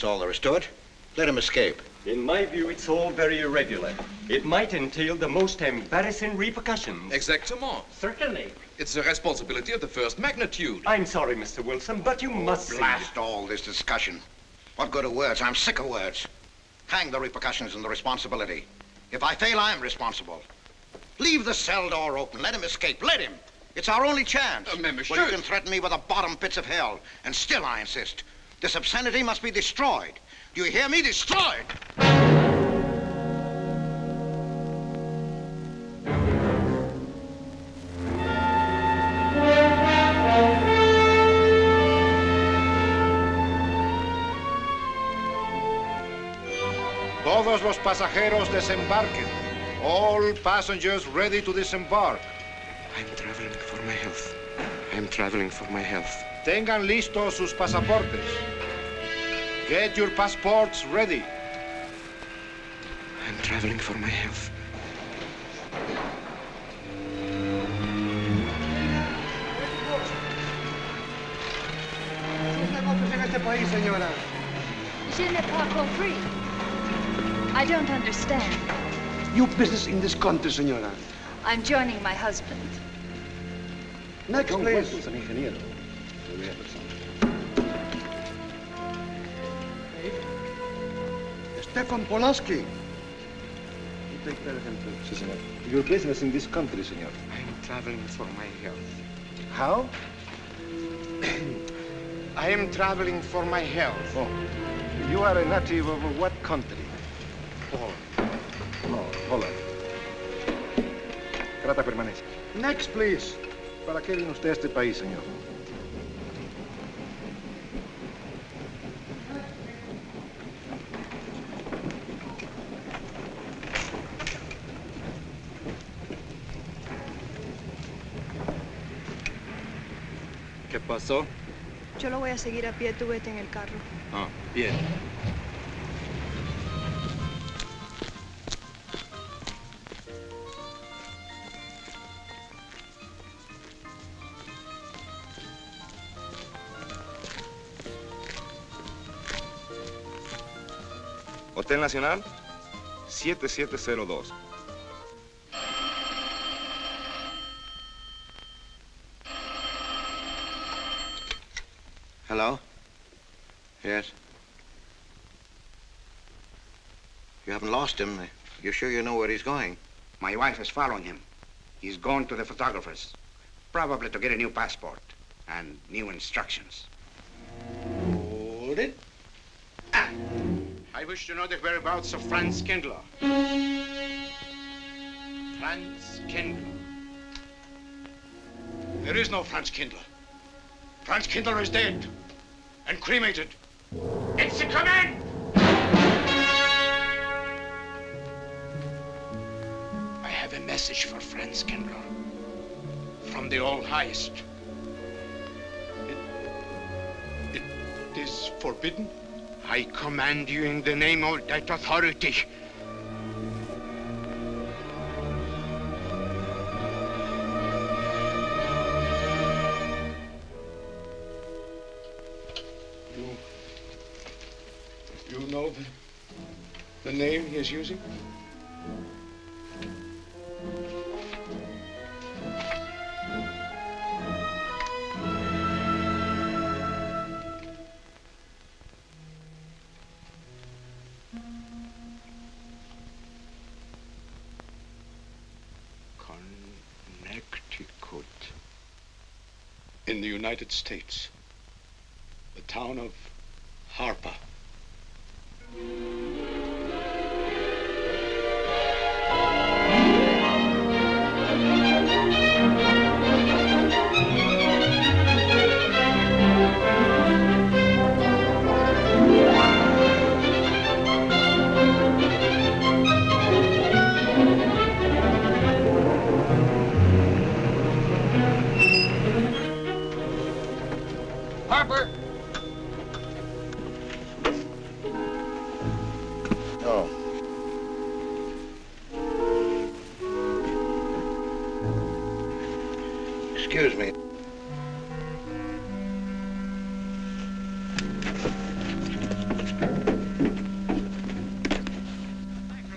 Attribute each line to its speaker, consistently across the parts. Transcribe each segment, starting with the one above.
Speaker 1: That's all there is to it. Let him escape.
Speaker 2: In my view, it's all very irregular. It might entail the most embarrassing repercussions.
Speaker 3: Exactement.
Speaker 2: Certainly.
Speaker 3: It's a responsibility of the first magnitude.
Speaker 2: I'm sorry, Mr. Wilson, but you must see.
Speaker 1: Blast all this discussion. What good are words? I'm sick of words. Hang the repercussions and the responsibility. If I fail, I'm responsible. Leave the cell door open. Let him escape. Let him. It's our only chance.
Speaker 3: Monsieur.
Speaker 1: Well, you can threaten me with the bottom pits of hell, and still I insist. This obscenity must be destroyed. Do you hear me? Destroyed!
Speaker 4: Todos los pasajeros desembarquen. All passengers ready to disembark.
Speaker 5: I'm traveling for my health. I'm traveling for my health.
Speaker 4: Tengan listos sus pasaportes. Get your passports ready.
Speaker 5: I'm traveling for my health.
Speaker 6: Je n'ai pas compris. I don't understand.
Speaker 7: Your business in this country, senora.
Speaker 6: I'm joining my husband.
Speaker 7: Next, please.
Speaker 4: Es un ingeniero.
Speaker 7: Stefan Polaski.
Speaker 4: You take care of him too. Sí, señor. Your business in this country, senor.
Speaker 5: I'm traveling for my health.
Speaker 4: How?
Speaker 5: I am traveling for my health.
Speaker 4: Oh. You are a native of what country?
Speaker 5: Poland.
Speaker 4: No, Holland. Trata permanencia.
Speaker 7: Next, please.
Speaker 4: ¿Para qué vino usted a este país, señor?
Speaker 3: ¿Qué pasó?
Speaker 8: Yo lo voy a seguir a pie, tú vete en el carro.
Speaker 3: Ah, bien.
Speaker 5: Hotel Nacional, 7702.
Speaker 1: Hello? Yes? You haven't lost him. You're sure you know where he's going?
Speaker 9: My wife is following him. He's gone to the photographer's, probably to get a new passport and new instructions.
Speaker 7: Hold it.
Speaker 9: I wish to know the whereabouts of Franz Kindler. Franz Kindler.
Speaker 1: There is no Franz Kindler. Franz Kindler is dead and cremated.
Speaker 9: It's a command! I have a message for Franz Kindler from the All-Highest. It is forbidden? I command you in the name of that authority. You know the name he is using? Connecticut. In the United States. The town of Harper.
Speaker 1: Harper! Oh. Excuse me.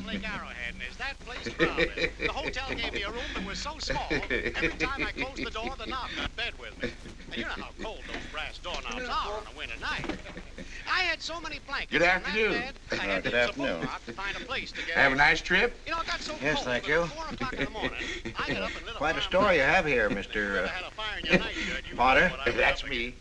Speaker 10: Lake Arrowhead, and is that place crowded? The hotel gave me a room that was so small, every time I closed the door, the knob got bed with me. And you know how cold those brass doorknobs are on a winter night. I had so many blankets.
Speaker 11: Good afternoon.
Speaker 10: In that bed, I had
Speaker 11: Good
Speaker 10: to use a
Speaker 11: afternoon.
Speaker 10: boombox to find a place to get
Speaker 11: Have a
Speaker 10: in.
Speaker 11: nice trip?
Speaker 10: You know, it got so
Speaker 1: Yes,
Speaker 10: cold
Speaker 1: thank
Speaker 10: that
Speaker 1: you.
Speaker 10: at 4 o'clock in the morning, I got up and lit a
Speaker 1: Quite a
Speaker 10: fire.
Speaker 1: story you have here, Mr.
Speaker 10: Had a fire in your night, Judge. You
Speaker 1: Potter.
Speaker 10: know what I was
Speaker 11: That's
Speaker 10: up
Speaker 11: me.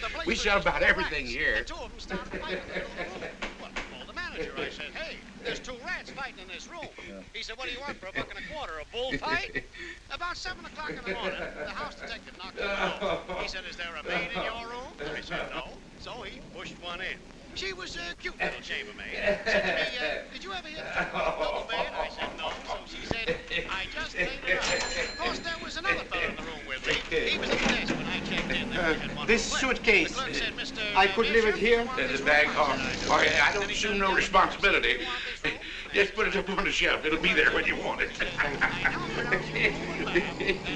Speaker 10: The place
Speaker 11: We
Speaker 10: was
Speaker 11: sell
Speaker 10: just
Speaker 11: about
Speaker 10: full of
Speaker 11: everything
Speaker 10: rats.
Speaker 11: here.
Speaker 10: And two of them started fighting in the middle of the room. Well, I called the manager. I said, hey, there's 2 rats fighting in this room. He said, what do you want for $1.25? A bullfight? About 7 o'clock in the morning, the house detective knocked on the door. He said, is there a maid in your room? I said, no. So he pushed one in. She was a cute little chambermaid. Said to me, did you ever hear the double bed? I said, no. So she said, I just laid it out. Of course, there was another fellow in the room with me. He was at the desk when I checked in. There we had one
Speaker 11: This
Speaker 10: flip.
Speaker 11: suitcase,
Speaker 10: The clerk said, Mr.
Speaker 11: I could leave it
Speaker 10: Bishop,
Speaker 11: here?
Speaker 10: you want
Speaker 11: There's
Speaker 10: this
Speaker 11: a bag
Speaker 10: room?
Speaker 11: on.
Speaker 10: I said,
Speaker 11: Oh,
Speaker 10: I do.
Speaker 11: yeah, I don't
Speaker 10: Then he
Speaker 11: assume
Speaker 10: said,
Speaker 11: no
Speaker 10: "Yes,
Speaker 11: responsibility.
Speaker 10: you want this room?"
Speaker 11: Just put it up on the shelf. It'll be there when you want it.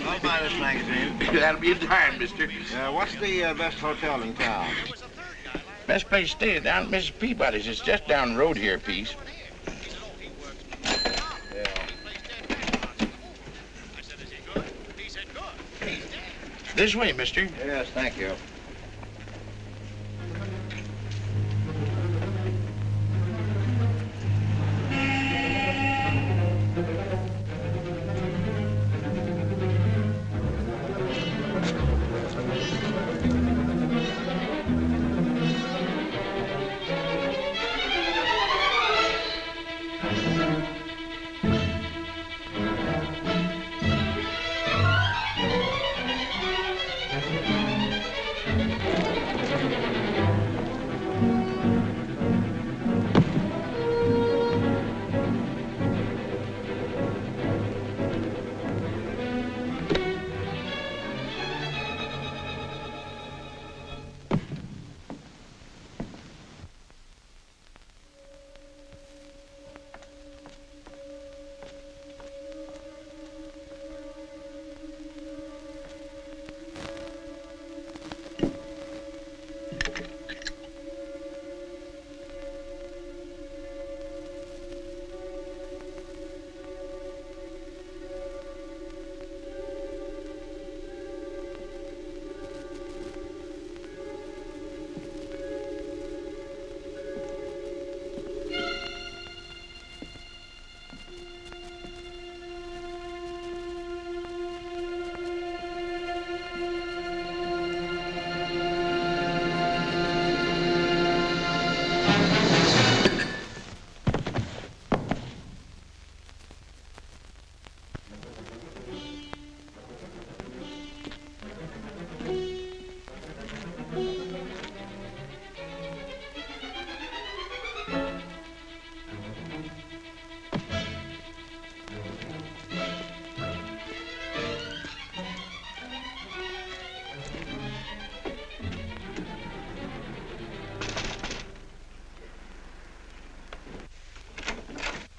Speaker 1: I'll buy this magazine.
Speaker 11: That'll be a dime, mister.
Speaker 1: What's the best hotel in town?
Speaker 11: Best place to stay is down at Mrs. Peabody's. It's just down the road here a piece. This way, mister.
Speaker 1: Yes, thank you.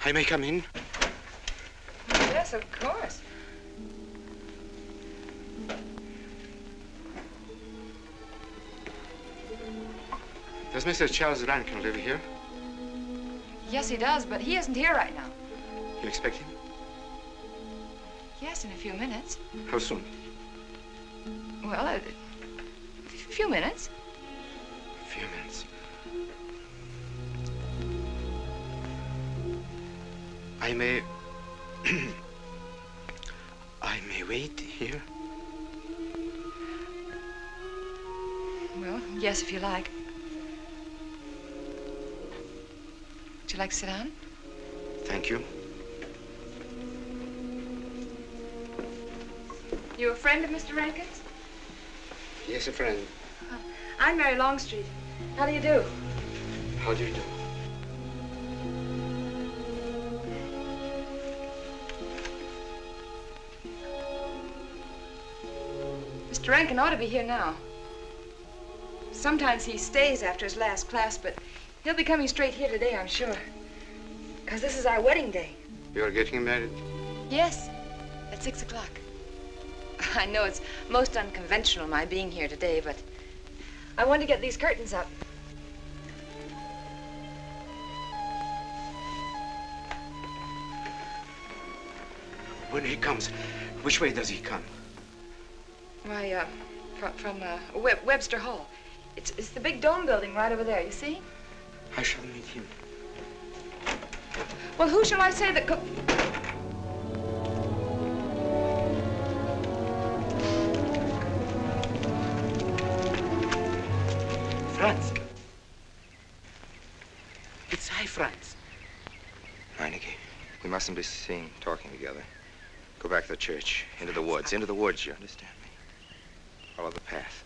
Speaker 5: I may come in?
Speaker 12: Yes, of course.
Speaker 5: Does Mr. Charles Rankin live here?
Speaker 12: Yes, he does, but he isn't here right now.
Speaker 5: You expect him?
Speaker 12: Yes, in a few minutes.
Speaker 5: How soon?
Speaker 12: Well, a few minutes.
Speaker 5: A few minutes. I may... I may wait here?
Speaker 12: Well, yes, if you like. Would you like to sit down?
Speaker 5: Thank you.
Speaker 12: You a friend of Mr. Rankin's?
Speaker 5: Yes, a friend.
Speaker 12: I'm Mary Longstreet. How do you do?
Speaker 5: How do you do?
Speaker 12: Mr. Rankin ought to be here now. Sometimes he stays after his last class, but he'll be coming straight here today, I'm sure. Because this is our wedding day.
Speaker 5: You're getting married?
Speaker 12: Yes, at 6 o'clock. I know it's most unconventional, my being here today, but I want to get these curtains up.
Speaker 9: When he comes, which way does he come?
Speaker 12: Why, from Webster Hall. It's the big dome building right over there, you see?
Speaker 9: I shall meet him.
Speaker 12: Well, who shall I say that
Speaker 9: Franz. It's I, Franz.
Speaker 5: Meineke, we mustn't be seen talking together. Go back to the church, into the woods, you understand me? Follow the path.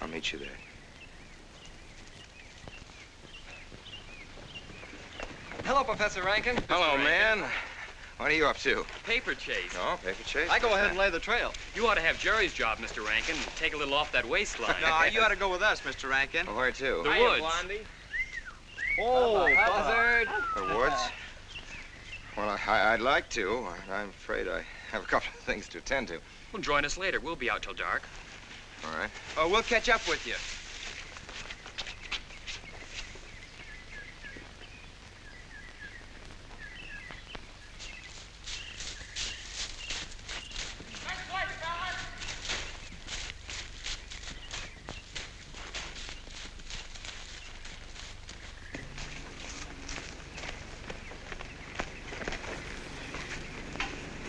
Speaker 5: I'll meet you there.
Speaker 13: Hello, Professor Rankin.
Speaker 5: Hello, man. What are you up to?
Speaker 13: Paper chase.
Speaker 5: Oh, paper chase?
Speaker 13: I go ahead and lay the trail. You ought to have Jerry's job, Mr. Rankin. Take a little off that waistline.
Speaker 14: No, you ought to go with us, Mr. Rankin.
Speaker 5: Well, where to?
Speaker 13: The woods.
Speaker 14: Oh, buzzard.
Speaker 5: The woods? Well, I'd like to. I'm afraid I have a couple of things to attend to.
Speaker 13: Well, join us later. We'll be out till dark.
Speaker 5: All right.
Speaker 14: Oh, we'll catch up with you.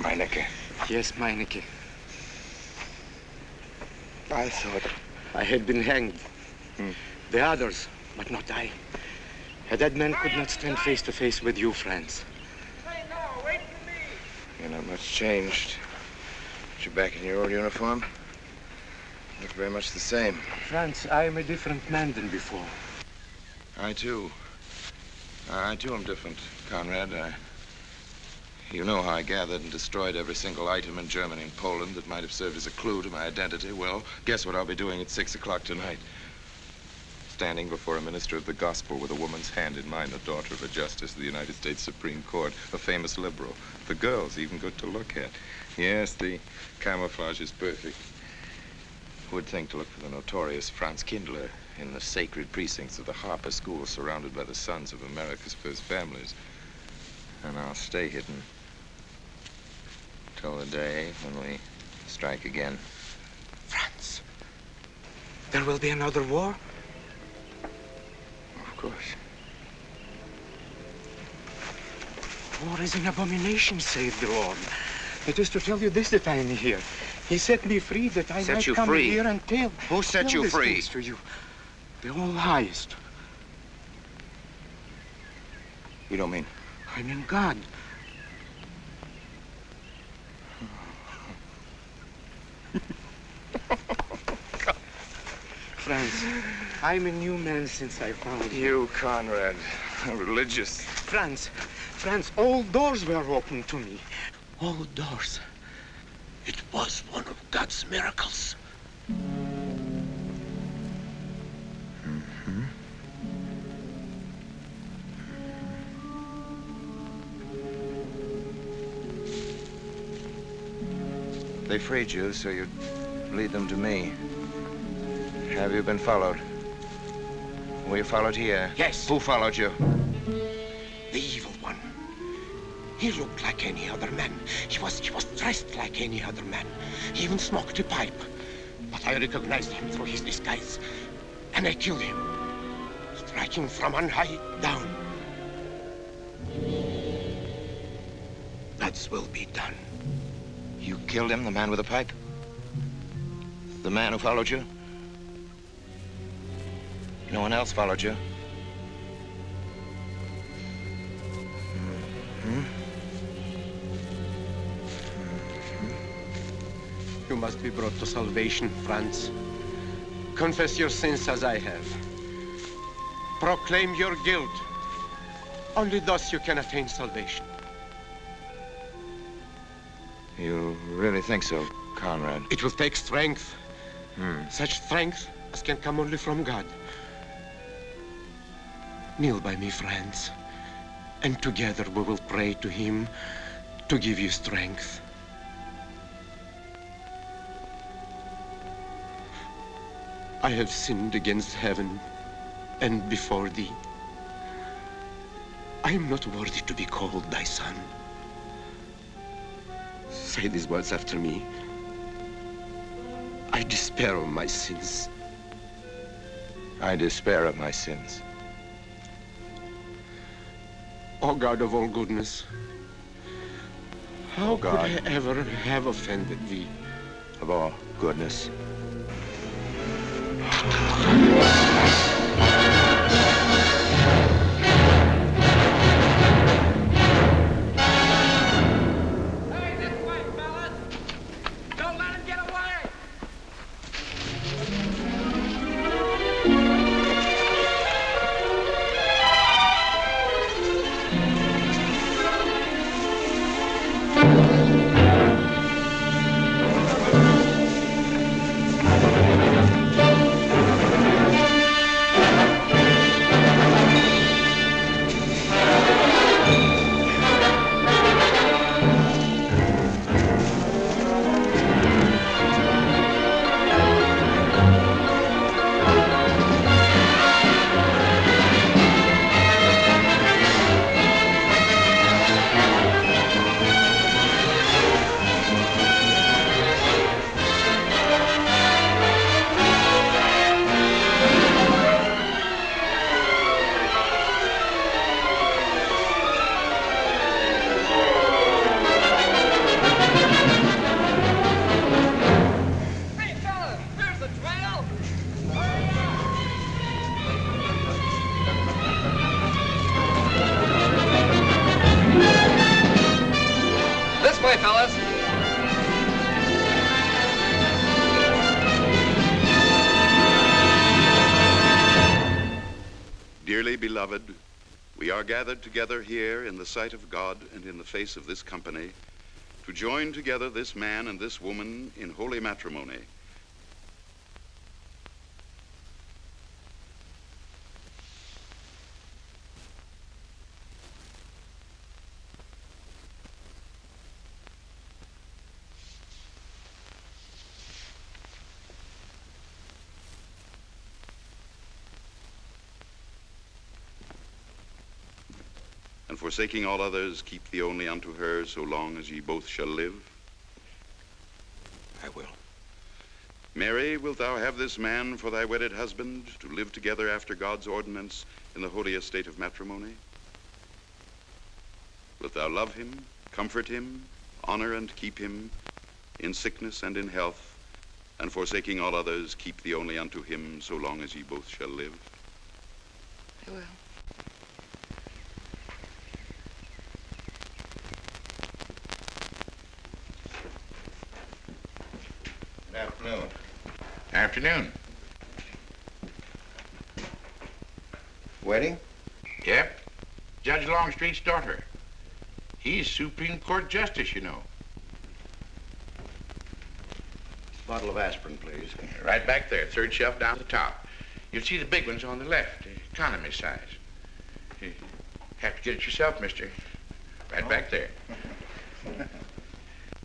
Speaker 5: Meineke.
Speaker 9: Yes, Meineke. I thought I had been hanged. The others, but not I. A dead man could not stand face to face with you, Franz.
Speaker 11: Hey, no, wait for me.
Speaker 5: You're not much changed. You're back in your old uniform. Look very much the same.
Speaker 9: Franz, I am a different man than before.
Speaker 5: I too am different, Conrad. You know how I gathered and destroyed every single item in Germany and Poland that might have served as a clue to my identity. Well, guess what I'll be doing at 6 o'clock tonight? Standing before a minister of the gospel with a woman's hand in mine, a daughter of a justice of the United States Supreme Court, a famous liberal. The girl's even good to look at. Yes, the camouflage is perfect. Who would think to look for the notorious Franz Kindler in the sacred precincts of the Harper School, surrounded by the sons of America's first families? And I'll stay hidden till the day when we strike again.
Speaker 9: Franz, there will be another war?
Speaker 5: Of course.
Speaker 9: War is an abomination, save the Lord. It is to tell you this that I am here. He set me free that I might come here and tell.
Speaker 5: Who set you free?
Speaker 9: Things to you. The all highest.
Speaker 5: You don't mean?
Speaker 9: I mean God. Franz, I'm a new man since I found you.
Speaker 5: You, Conrad, religious.
Speaker 9: Franz, all doors were open to me. All doors. It was one of God's miracles.
Speaker 5: They freed you so you'd lead them to me. Have you been followed? Were you followed here?
Speaker 9: Yes.
Speaker 5: Who followed you?
Speaker 9: The evil one. He looked like any other man. He was dressed like any other man. He even smoked a pipe. But I recognized him through his disguise. And I killed him, striking from on high down. God's will be done.
Speaker 5: You killed him, the man with the pipe? The man who followed you? No one else followed you?
Speaker 2: You must be brought to salvation, Franz. Confess your sins as I have. Proclaim your guilt. Only thus you can attain salvation.
Speaker 5: You really think so, Conrad?
Speaker 2: It will take strength. Such strength as can come only from God. Kneel by me, Franz, and together we will pray to him to give you strength. I have sinned against heaven and before thee. I am not worthy to be called thy son. say these words after me. I despair of my sins.
Speaker 5: I despair of my sins.
Speaker 2: O God of all goodness, how could
Speaker 5: God.
Speaker 2: I ever have offended thee?
Speaker 5: Of all goodness.
Speaker 15: Dearly beloved, we are gathered together here in the sight of God and in the face of this company to join together this man and this woman in holy matrimony. And forsaking all others, keep thee only unto her so long as ye both shall live?
Speaker 5: I will.
Speaker 15: Mary, wilt thou have this man for thy wedded husband, to live together after God's ordinance in the holy estate of matrimony? Wilt thou love him, comfort him, honor and keep him in sickness and in health, and forsaking all others, keep thee only unto him so long as ye both shall live?
Speaker 12: I will.
Speaker 1: Good afternoon.
Speaker 11: Afternoon.
Speaker 1: Wedding?
Speaker 11: Yep. Judge Longstreet's daughter. He's Supreme Court Justice, you know.
Speaker 1: Bottle of aspirin, please.
Speaker 11: Right back there, third shelf down the top. You'll see the big ones on the left, the economy size. You have to get it yourself, mister. Right back there.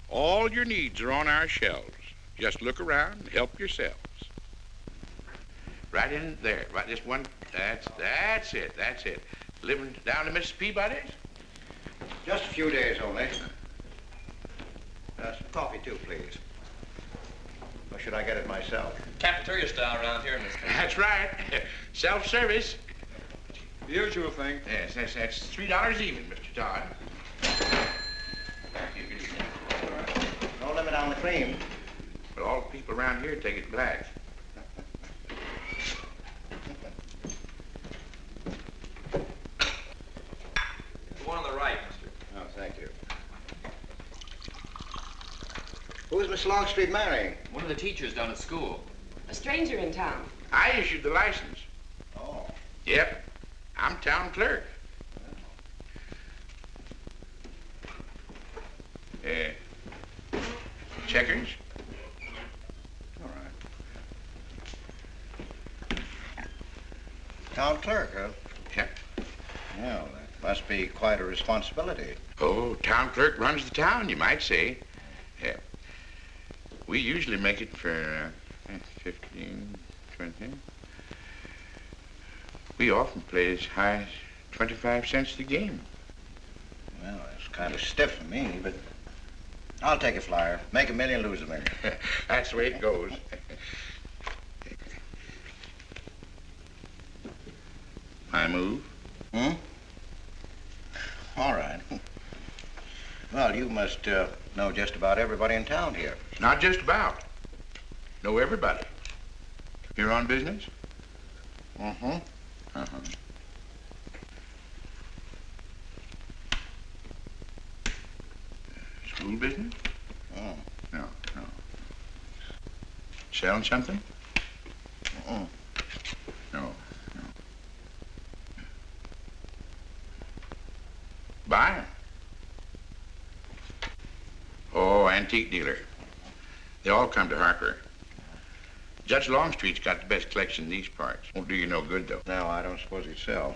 Speaker 11: All your needs are on our shelves. Just look around and help yourselves. Right in there, right this one, that's it. Living down to Mrs. Peabody's?
Speaker 1: Just a few days only. Some coffee too, please. Or should I get it myself?
Speaker 13: Cafeteria style around here, Mr.
Speaker 11: That's right. Self-service.
Speaker 3: The usual thing.
Speaker 11: Yes, that's $3 even, Mr. Todd.
Speaker 1: No limit on the cream.
Speaker 11: But all the people around here take it black.
Speaker 13: The one on the right, mister.
Speaker 1: Oh, thank you. Who is Miss Longstreet marrying?
Speaker 13: One of the teachers down at school.
Speaker 12: A stranger in town.
Speaker 11: I issued the license.
Speaker 1: Oh.
Speaker 11: Yep. I'm town clerk. Checkers?
Speaker 1: All right. Town clerk, huh?
Speaker 11: Yep.
Speaker 1: Well, that must be quite a responsibility.
Speaker 11: Oh, town clerk runs the town, you might say. Yeah. We usually make it for 15, 20. We often play as high as 25 cents the game.
Speaker 1: Well, that's kind of stiff for me, but I'll take a flyer. Make $1 million, lose $1 million.
Speaker 11: That's the way it goes. My move?
Speaker 1: Hmm? All right. Well, you must know just about everybody in town here.
Speaker 11: Not just about. Know everybody. You're on business?
Speaker 1: Mm-hmm.
Speaker 11: Uh-huh. School business?
Speaker 1: Oh.
Speaker 11: No. Selling something?
Speaker 1: Mm-mm.
Speaker 11: No. Buying? Oh, antique dealer. They all come to Harper. Judge Longstreet's got the best collection in these parts. Won't do you no good, though.
Speaker 1: No, I don't suppose he'd sell.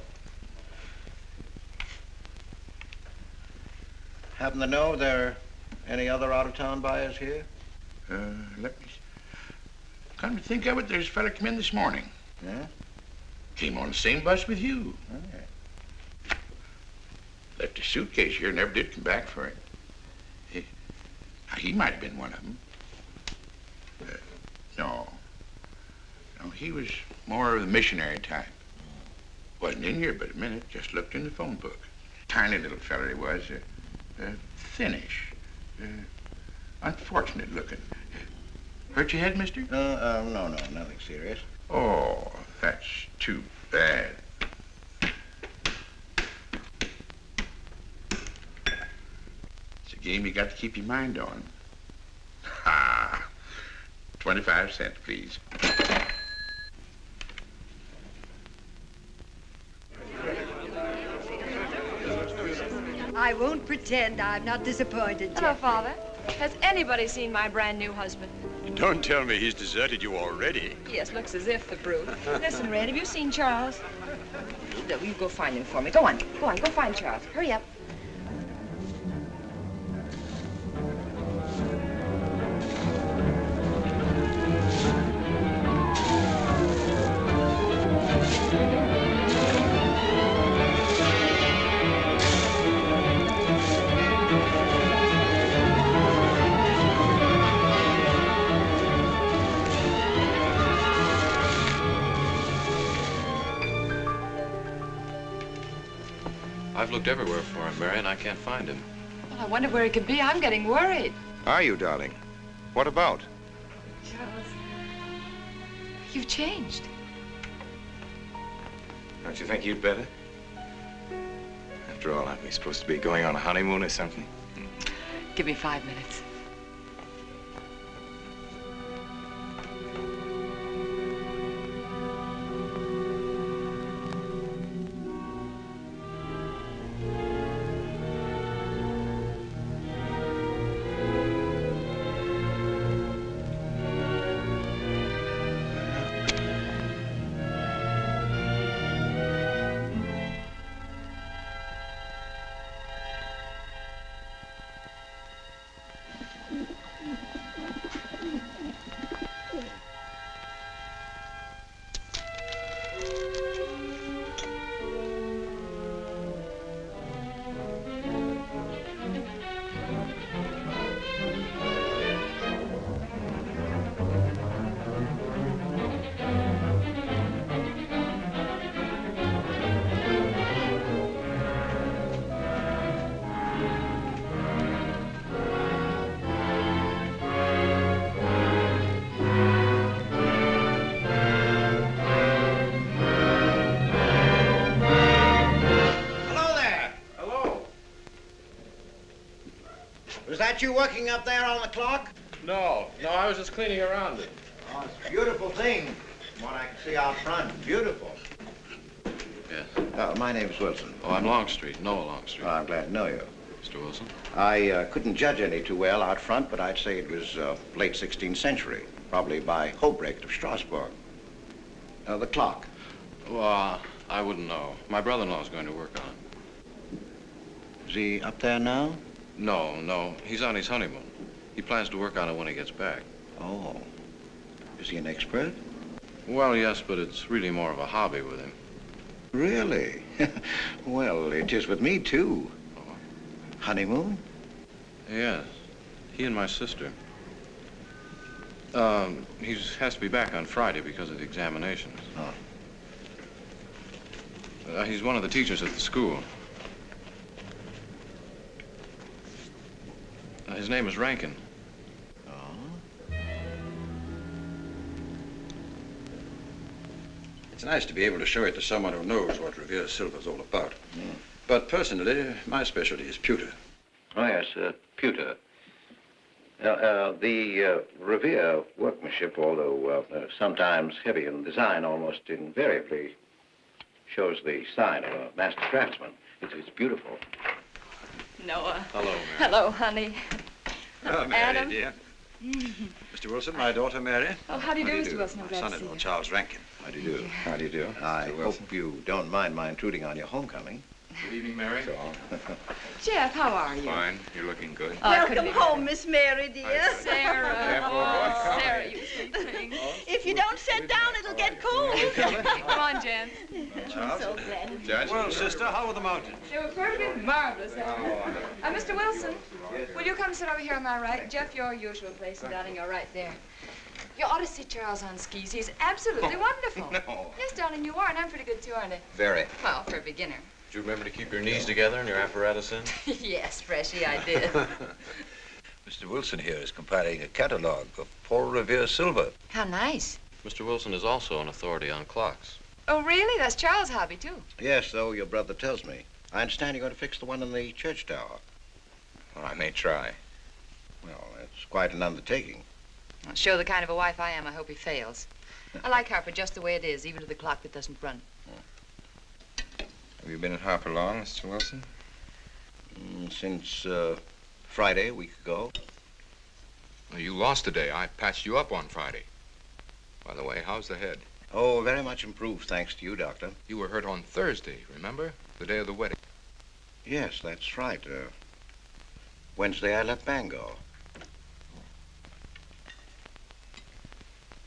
Speaker 1: Happen to know there are any other out-of-town buyers here?
Speaker 11: Let me see. Come to think of it, there's a fella come in this morning.
Speaker 1: Yeah?
Speaker 11: Came on the same bus with you.
Speaker 1: Okay.
Speaker 11: Left his suitcase here, never did come back for it. He might have been one of them. No, he was more of the missionary type. Wasn't in here but a minute, just looked in the phone book. Tiny little fella he was, thinnish, unfortunate looking. Hurt your head, mister?
Speaker 1: No, nothing serious.
Speaker 11: Oh, that's too bad. It's a game you got to keep your mind on. Ha! 25 cents, please.
Speaker 16: I won't pretend I'm not disappointed,
Speaker 12: Hello,
Speaker 16: Jeffrey.
Speaker 12: Father. Has anybody seen my brand new husband?
Speaker 17: Don't tell me he's deserted you already.
Speaker 12: Yes, looks as if, the brute. Listen, Red, have you seen Charles? You go find him for me. Go on, go find Charles. Hurry up.
Speaker 18: I've looked everywhere for him, Mary, and I can't find him.
Speaker 12: Well, I wonder where he could be. I'm getting worried.
Speaker 5: Are you, darling? What about?
Speaker 12: Charles, you've changed.
Speaker 18: Don't you think you'd better? After all, aren't we supposed to be going on a honeymoon or something?
Speaker 12: Give me 5 minutes.
Speaker 1: Was that you working up there on the clock?
Speaker 3: No, I was just cleaning around it.
Speaker 1: Oh, it's a beautiful thing, from what I can see out front. Beautiful.
Speaker 18: Yes.
Speaker 1: My name's Wilson.
Speaker 18: Oh, I'm Longstreet, Noah Longstreet.
Speaker 1: Oh, I'm glad to know you.
Speaker 18: Mr. Wilson?
Speaker 1: I couldn't judge any too well out front, but I'd say it was late 16th century, probably by Hobrecht of Strasbourg. The clock.
Speaker 18: Well, I wouldn't know. My brother-in-law's going to work on it.
Speaker 1: Is he up there now?
Speaker 18: No. He's on his honeymoon. He plans to work on it when he gets back.
Speaker 1: Oh. Is he an expert?
Speaker 18: Well, yes, but it's really more of a hobby with him.
Speaker 1: Really? Well, it is with me, too.
Speaker 18: Oh.
Speaker 1: Honeymoon?
Speaker 18: Yes.
Speaker 3: He and my sister. He has to be back on Friday because of the examinations.
Speaker 11: Oh.
Speaker 3: He's one of the teachers at the school. His name is Rankin.
Speaker 19: It's nice to be able to show it to someone who knows what Revere Silver's all about. But personally, my specialty is pewter.
Speaker 20: Oh, yes, pewter. The Revere workmanship, although sometimes heavy in design, almost invariably shows the sign of a master craftsman. It's beautiful.
Speaker 12: Noah.
Speaker 19: Hello, Mary.
Speaker 12: Hello, honey.
Speaker 19: Oh, Mary,
Speaker 12: Adam.
Speaker 19: dear. Mr. Wilson, my daughter, Mary.
Speaker 12: Oh, how do you do, Mr. Wilson? I'm
Speaker 19: My
Speaker 12: glad to see
Speaker 19: son-in-law,
Speaker 12: you.
Speaker 19: Charles Rankin.
Speaker 20: How do you do?
Speaker 19: How do you do?
Speaker 20: I
Speaker 19: Mr. Wilson.
Speaker 20: hope you don't mind my intruding on your homecoming.
Speaker 3: Good evening, Mary.
Speaker 12: Jeff, how are you?
Speaker 5: Fine. You're looking good.
Speaker 12: Oh, I couldn't
Speaker 16: Welcome
Speaker 12: be
Speaker 16: home, Miss Mary, dear.
Speaker 12: Sarah. Oh, Sarah, you sweet thing.
Speaker 16: If you don't sit down, it'll get cold.
Speaker 12: Come on, Jen.
Speaker 16: I'm so glad.
Speaker 5: Judge?
Speaker 19: Well, sister, how were the mountains?
Speaker 12: They were perfectly marvelous. Mr. Wilson, will you come sit over here on my right? Jeff, your usual place, and darling, you're right there. You ought to see Charles on skis. He's absolutely wonderful.
Speaker 5: No.
Speaker 12: Yes, darling, you are, and I'm pretty good too, aren't I?
Speaker 5: Very.
Speaker 12: Well, for a beginner.
Speaker 3: Did you remember to keep your knees together and your apparatus in?
Speaker 12: Yes, Freshy, I did.
Speaker 19: Mr. Wilson here is compiling a catalogue of Paul Revere silver.
Speaker 12: How nice.
Speaker 3: Mr. Wilson is also an authority on clocks.
Speaker 12: Oh, really? That's Charles' hobby, too.
Speaker 1: Yes, so your brother tells me. I understand you're going to fix the one in the church tower.
Speaker 5: Well, I may try.
Speaker 1: Well, it's quite an undertaking.
Speaker 12: Well, show the kind of a wife I am, I hope he fails. I like Harper just the way it is, even to the clock that doesn't run.
Speaker 5: Have you been at Harper long, Mr. Wilson?
Speaker 1: Since Friday, a week ago.
Speaker 5: Well, you lost today. I patched you up on Friday. By the way, how's the head?
Speaker 1: Oh, very much improved, thanks to you, Doctor.
Speaker 5: You were hurt on Thursday, remember? The day of the wedding.
Speaker 1: Yes, that's right. Wednesday, I left Bangor.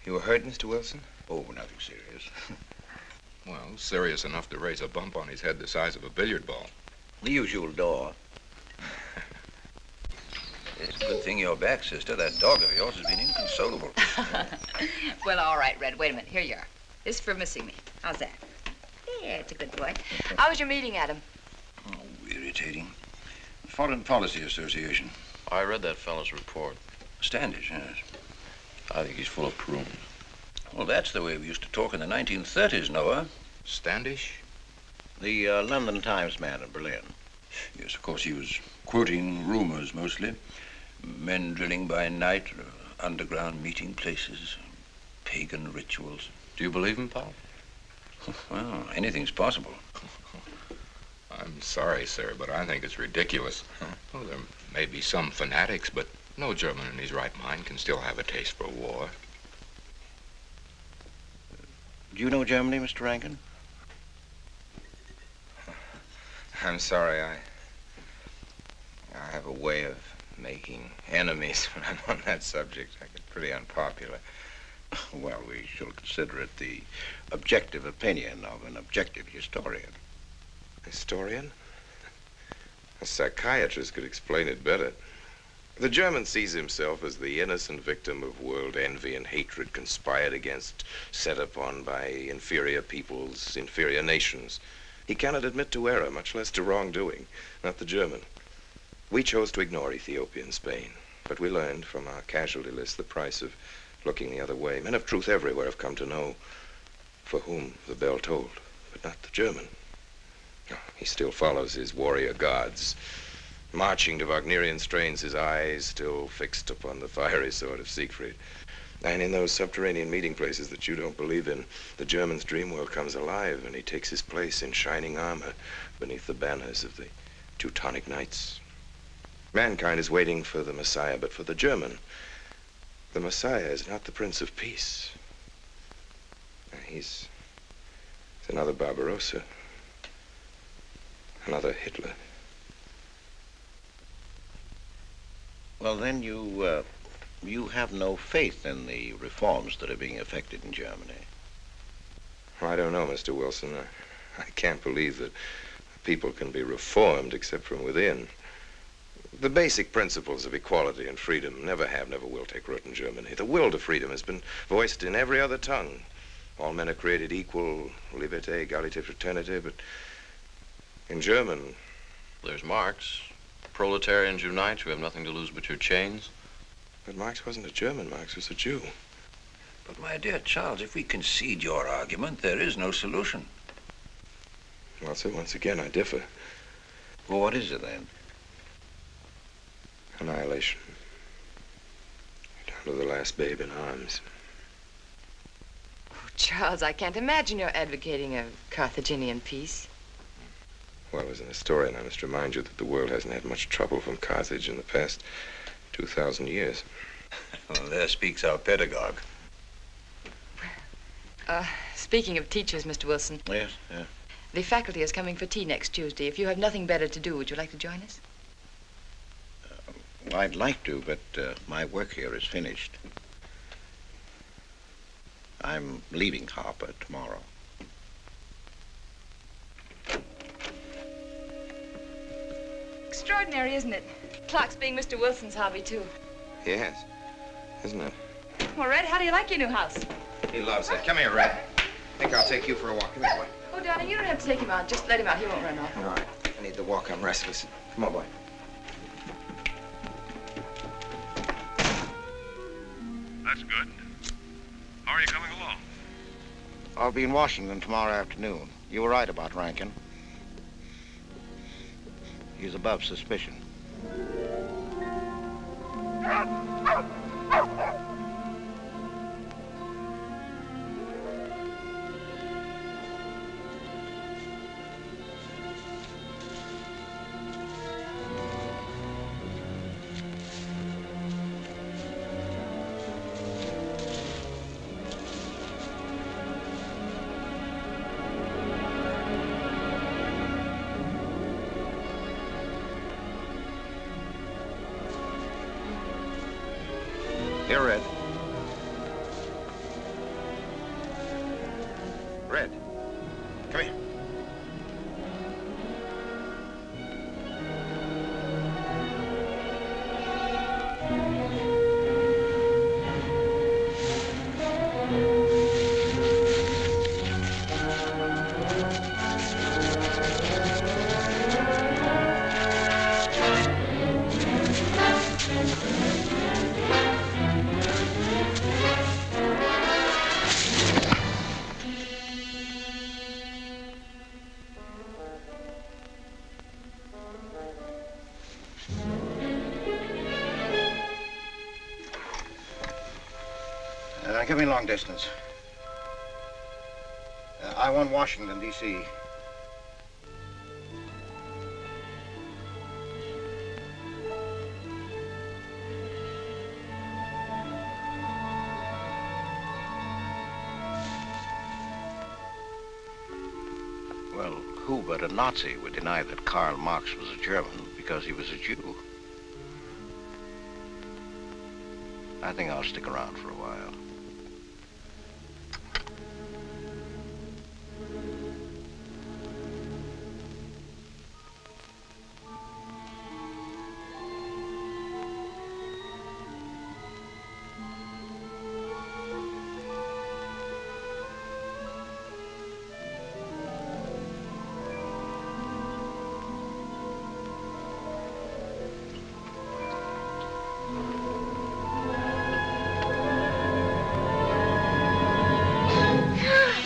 Speaker 5: You were hurt, Mr. Wilson?
Speaker 1: Oh, nothing serious.
Speaker 5: Well, serious enough to raise a bump on his head the size of a billiard ball.
Speaker 1: The usual door.
Speaker 19: It's a good thing you're back, sister. That dog of yours has been inconsolable.
Speaker 12: Well, all right, Red. Wait a minute. Here you are. This is for missing me. How's that? Yeah, it's a good boy. How was your meeting, Adam?
Speaker 19: Oh, irritating. Foreign Policy Association.
Speaker 3: I read that fellow's report.
Speaker 19: Standish, yes.
Speaker 3: I think he's full of prunes.
Speaker 19: Well, that's the way we used to talk in the 1930s, Noah.
Speaker 5: Standish?
Speaker 1: The London Times man in Berlin.
Speaker 19: Yes, of course, he was quoting rumors mostly. Men drilling by night, underground meeting places, pagan rituals.
Speaker 3: Do you believe him, Pop?
Speaker 19: Well, anything's possible.
Speaker 5: I'm sorry, sir, but I think it's ridiculous. Well, there may be some fanatics, but no German in his right mind can still have a taste for war.
Speaker 1: Do you know Germany, Mr. Rankin?
Speaker 5: I'm sorry, I have a way of making enemies when I'm on that subject. I get pretty unpopular.
Speaker 1: Well, we shall consider it the objective opinion of an objective historian.
Speaker 5: Historian? A psychiatrist could explain it better. The German sees himself as the innocent victim of world envy and hatred conspired against, set upon by inferior peoples, inferior nations. He cannot admit to error, much less to wrongdoing, not the German. We chose to ignore Ethiopia and Spain, but we learned from our casualty list the price of looking the other way. Men of truth everywhere have come to know for whom the bell tolled, but not the German. He still follows his warrior gods, marching to Wagnerian strains, his eyes still fixed upon the fiery sword of Siegfried. And in those subterranean meeting places that you don't believe in, the German's dream world comes alive, and he takes his place in shining armor beneath the banners of the Teutonic Knights. Mankind is waiting for the Messiah, but for the German, the Messiah is not the Prince of Peace. He's another Barbarossa, another Hitler.
Speaker 1: Well, then you have no faith in the reforms that are being effected in Germany.
Speaker 5: Well, I don't know, Mr. Wilson. I can't believe that people can be reformed except from within.
Speaker 18: The basic principles of equality and freedom never have, never will take root in Germany. The will to freedom has been voiced in every other tongue. All men are created equal, liberté, égalité, fraternité, but in German...
Speaker 3: There's Marx. Proletarians unite, you have nothing to lose but your chains.
Speaker 18: But Marx wasn't a German, Marx was a Jew.
Speaker 19: But my dear Charles, if we concede your argument, there is no solution.
Speaker 18: Well, sir, once again, I differ.
Speaker 20: Well, what is it then?
Speaker 18: Annihilation. Down to the last babe in arms.
Speaker 12: Oh, Charles, I can't imagine you're advocating a Carthaginian peace.
Speaker 18: Well, as an historian, I must remind you that the world hasn't had much trouble from Carthage in the past 2,000 years.
Speaker 19: Well, there speaks our pedagogue.
Speaker 12: Speaking of teachers, Mr. Wilson.
Speaker 20: Yes, yeah.
Speaker 12: The faculty is coming for tea next Tuesday. If you have nothing better to do, would you like to join us?
Speaker 20: Well, I'd like to, but my work here is finished. I'm leaving Harper tomorrow.
Speaker 12: Extraordinary, isn't it? Clocks being Mr. Wilson's hobby, too.
Speaker 18: Yes, isn't it?
Speaker 12: Well, Red, how do you like your new house?
Speaker 18: He loves it. Come here, Red. I think I'll take you for a walk. Come here, boy.
Speaker 12: Oh, darling, you don't have to take him out. Just let him out. He won't run off.
Speaker 18: All right. I need the walk. I'm restless. Come on, boy.
Speaker 10: That's good. How are you coming along?
Speaker 1: I'll be in Washington tomorrow afternoon. You were right about Rankin. He's above suspicion.
Speaker 20: Here, Red.
Speaker 1: Red, come here. Give me long distance. I want Washington, D.C. Well, who but a Nazi would deny that Karl Marx was a German because he was a Jew? I think I'll stick around for a while.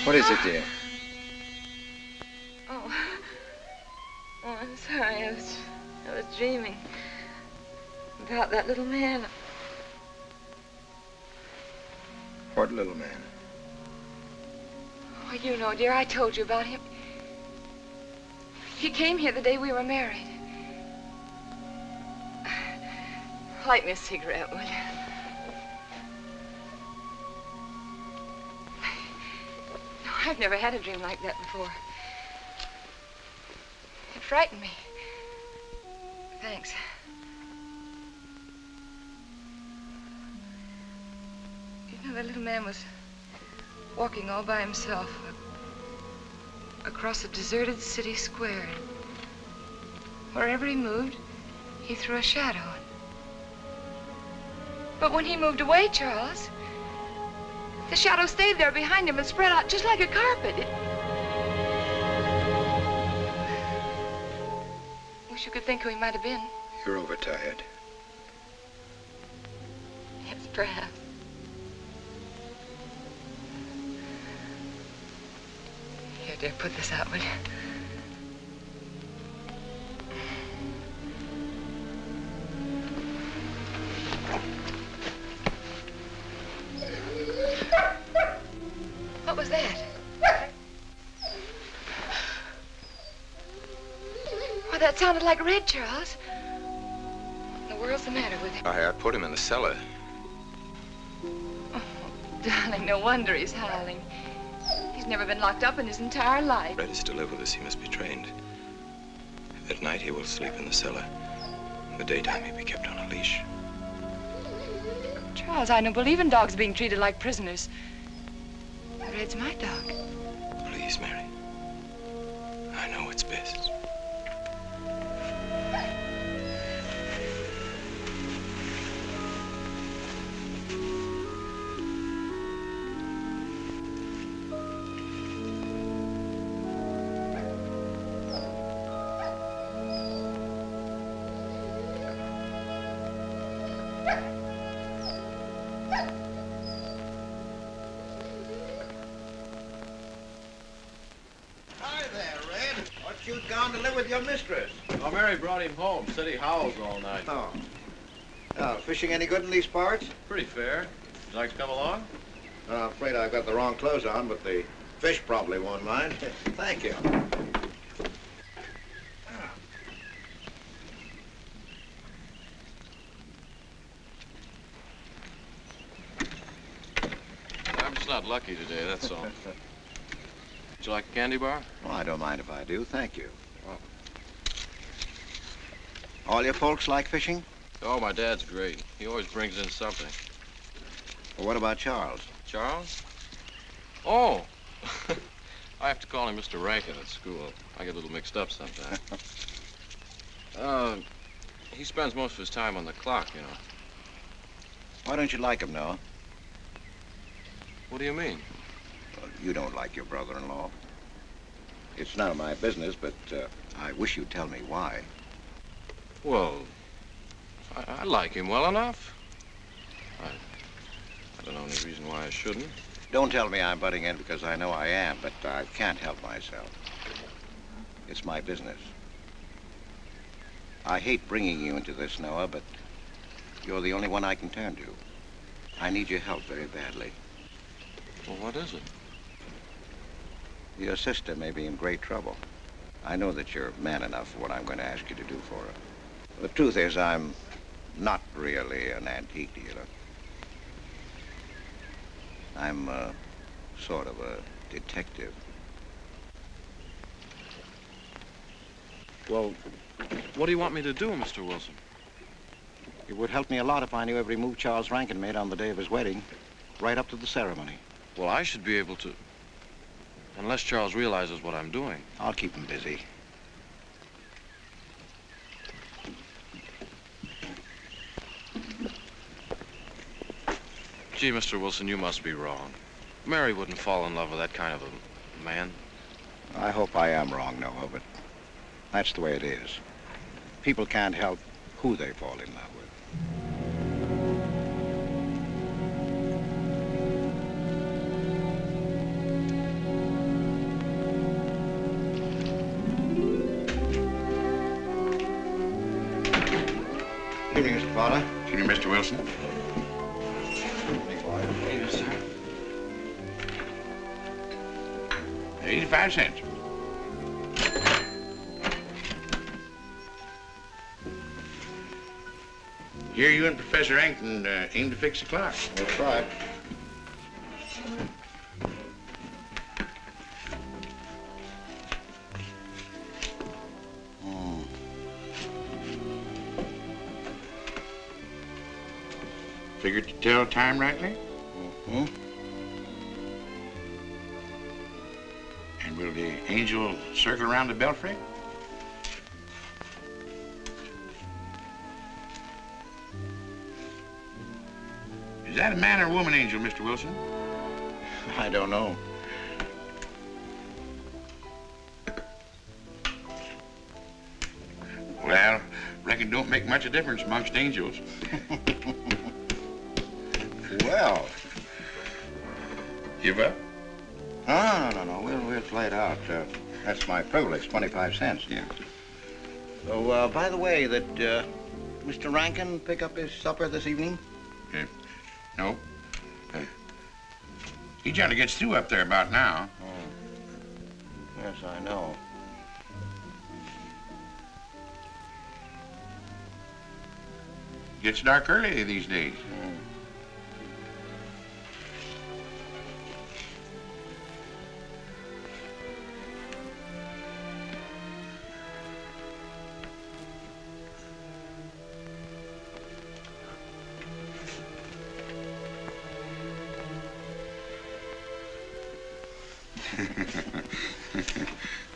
Speaker 20: What is it, dear?
Speaker 12: Oh, I'm sorry. I was dreaming about that little man.
Speaker 20: What little man?
Speaker 12: Oh, you know, dear, I told you about him. He came here the day we were married. Light me a cigarette, will you? I've never had a dream like that before. It frightened me. Thanks. You know, that little man was walking all by himself across a deserted city square. Wherever he moved, He threw a shadow. But when he moved away, Charles, the shadow stayed there behind him and spread out just like a carpet. Wish you could think who he might have been.
Speaker 9: You're overtired.
Speaker 12: Yes, perhaps. Here, dear, put this out, will you? What was that? Oh, that sounded like Red, Charles. What in the world's the matter with him?
Speaker 18: I put him in the cellar.
Speaker 12: Oh, darling, no wonder he's howling. He's never been locked up in his entire life.
Speaker 18: Red is to live with us. He must be trained. At night, he will sleep in the cellar. In the daytime, he'll be kept on a leash.
Speaker 12: Charles, I don't believe in dogs being treated like prisoners. Red's my dog.
Speaker 18: Please, Mary. I know what's best.
Speaker 1: You'd gone to live with your mistress.
Speaker 3: Oh, Mary brought him home. Said he howls all night.
Speaker 1: Oh. Oh, fishing any good in these parts?
Speaker 3: Pretty fair. Would you like to come along?
Speaker 1: I'm afraid I've got the wrong clothes on, but the fish probably won't mind. Thank you.
Speaker 3: I'm just not lucky today, that's all. Would you like a candy bar?
Speaker 1: Well, I don't mind if I do, thank you. Well, all your folks like fishing?
Speaker 3: Oh, my dad's great. He always brings in something.
Speaker 1: Well, what about Charles?
Speaker 3: Charles? Oh! I have to call him Mr. Rankin at school. I get a little mixed up sometimes. He spends most of his time on the clock, you know.
Speaker 1: Why don't you like him, Noah?
Speaker 3: What do you mean?
Speaker 1: Well, you don't like your brother-in-law. It's none of my business, but I wish you'd tell me why.
Speaker 3: Well, I like him well enough. I don't know any reason why I shouldn't.
Speaker 1: Don't tell me I'm butting in because I know I am, but I can't help myself. It's my business. I hate bringing you into this, Noah, but you're the only one I can turn to. I need your help very badly.
Speaker 3: Well, what is it?
Speaker 1: Your sister may be in great trouble. I know that you're man enough for what I'm going to ask you to do for her. The truth is, I'm not really an antique dealer. I'm sort of a detective.
Speaker 3: Well, what do you want me to do, Mr. Wilson?
Speaker 1: It would help me a lot if I knew every move Charles Rankin made on the day of his wedding, right up to the ceremony.
Speaker 3: Well, I should be able to, unless Charles realizes what I'm doing.
Speaker 1: I'll keep him busy.
Speaker 3: Gee, Mr. Wilson, you must be wrong. Mary wouldn't fall in love with that kind of a man.
Speaker 1: I hope I am wrong, Noah, but that's the way it is. People can't help who they fall in love with. Good evening, Mr. Potter.
Speaker 11: Good evening, Mr. Wilson.
Speaker 3: Yes, sir.
Speaker 11: 85 cents. Here you and Professor Ankton aim to fix the clock.
Speaker 1: We'll try.
Speaker 11: Figured to tell time rightly?
Speaker 1: Mm-hmm.
Speaker 11: And will the angel circle around the belfry? Is that a man or woman, Angel, Mr. Wilson?
Speaker 1: I don't know.
Speaker 11: Well, reckon don't make much of a difference amongst angels.
Speaker 1: Well.
Speaker 11: Give up?
Speaker 1: No. We'll play it out. That's my privilege, 25 cents.
Speaker 11: Yeah.
Speaker 1: So, by the way, did Mr. Rankin pick up his supper this evening?
Speaker 11: No. He generally gets through up there about now.
Speaker 1: Oh. Yes, I know.
Speaker 11: Gets dark early these days.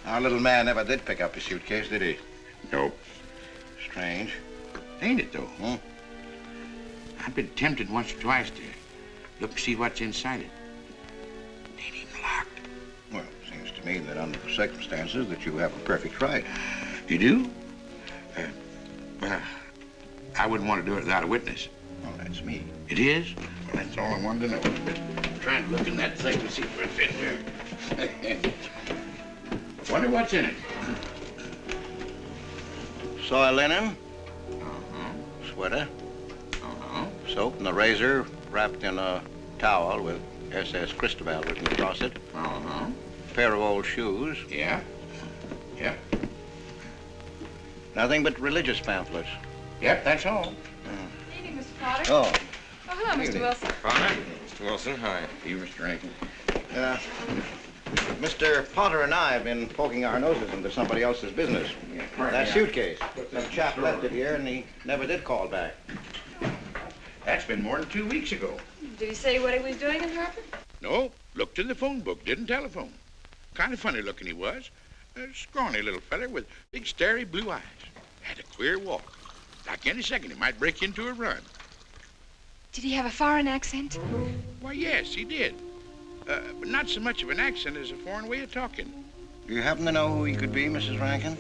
Speaker 1: Our little man never did pick up his suitcase, did he?
Speaker 11: Nope.
Speaker 1: Strange.
Speaker 11: Ain't it, though? I've been tempted once or twice to look and see what's inside it. Ain't even locked.
Speaker 1: Well, it seems to me that under the circumstances that you have a perfect right.
Speaker 11: You do? Well, I wouldn't want to do it without a witness.
Speaker 1: Oh, that's me.
Speaker 11: It is? Well, that's all I wanted to know. I'm trying to look in that thing to see if it's in here. Wonder what's in it.
Speaker 1: Soy linen. Sweater. Soap and a razor wrapped in a towel with SS Cristobal written across it. Pair of old shoes.
Speaker 11: Yeah.
Speaker 1: Nothing but religious pamphlets.
Speaker 11: Yep, that's all.
Speaker 12: Good evening, Mr. Potter.
Speaker 1: Oh.
Speaker 12: Oh, hello, Mr. Wilson.
Speaker 18: Potter? Mr. Wilson, hi.
Speaker 11: You, Mr. Rankin.
Speaker 1: Mr. Potter and I have been poking our noses into somebody else's business. That suitcase. Some chap left it here and he never did call back.
Speaker 11: That's been more than 2 weeks ago.
Speaker 12: Did he say what he was doing in Harper?
Speaker 11: No, looked in the phone book, didn't telephone. Kind of funny looking he was. A scrawny little feller with big starry blue eyes. Had a queer walk. Like any second he might break into a run.
Speaker 12: Did he have a foreign accent?
Speaker 11: Why, yes, he did. But not so much of an accent as a foreign way of talking.
Speaker 1: Do you happen to know who he could be, Mrs. Rankin?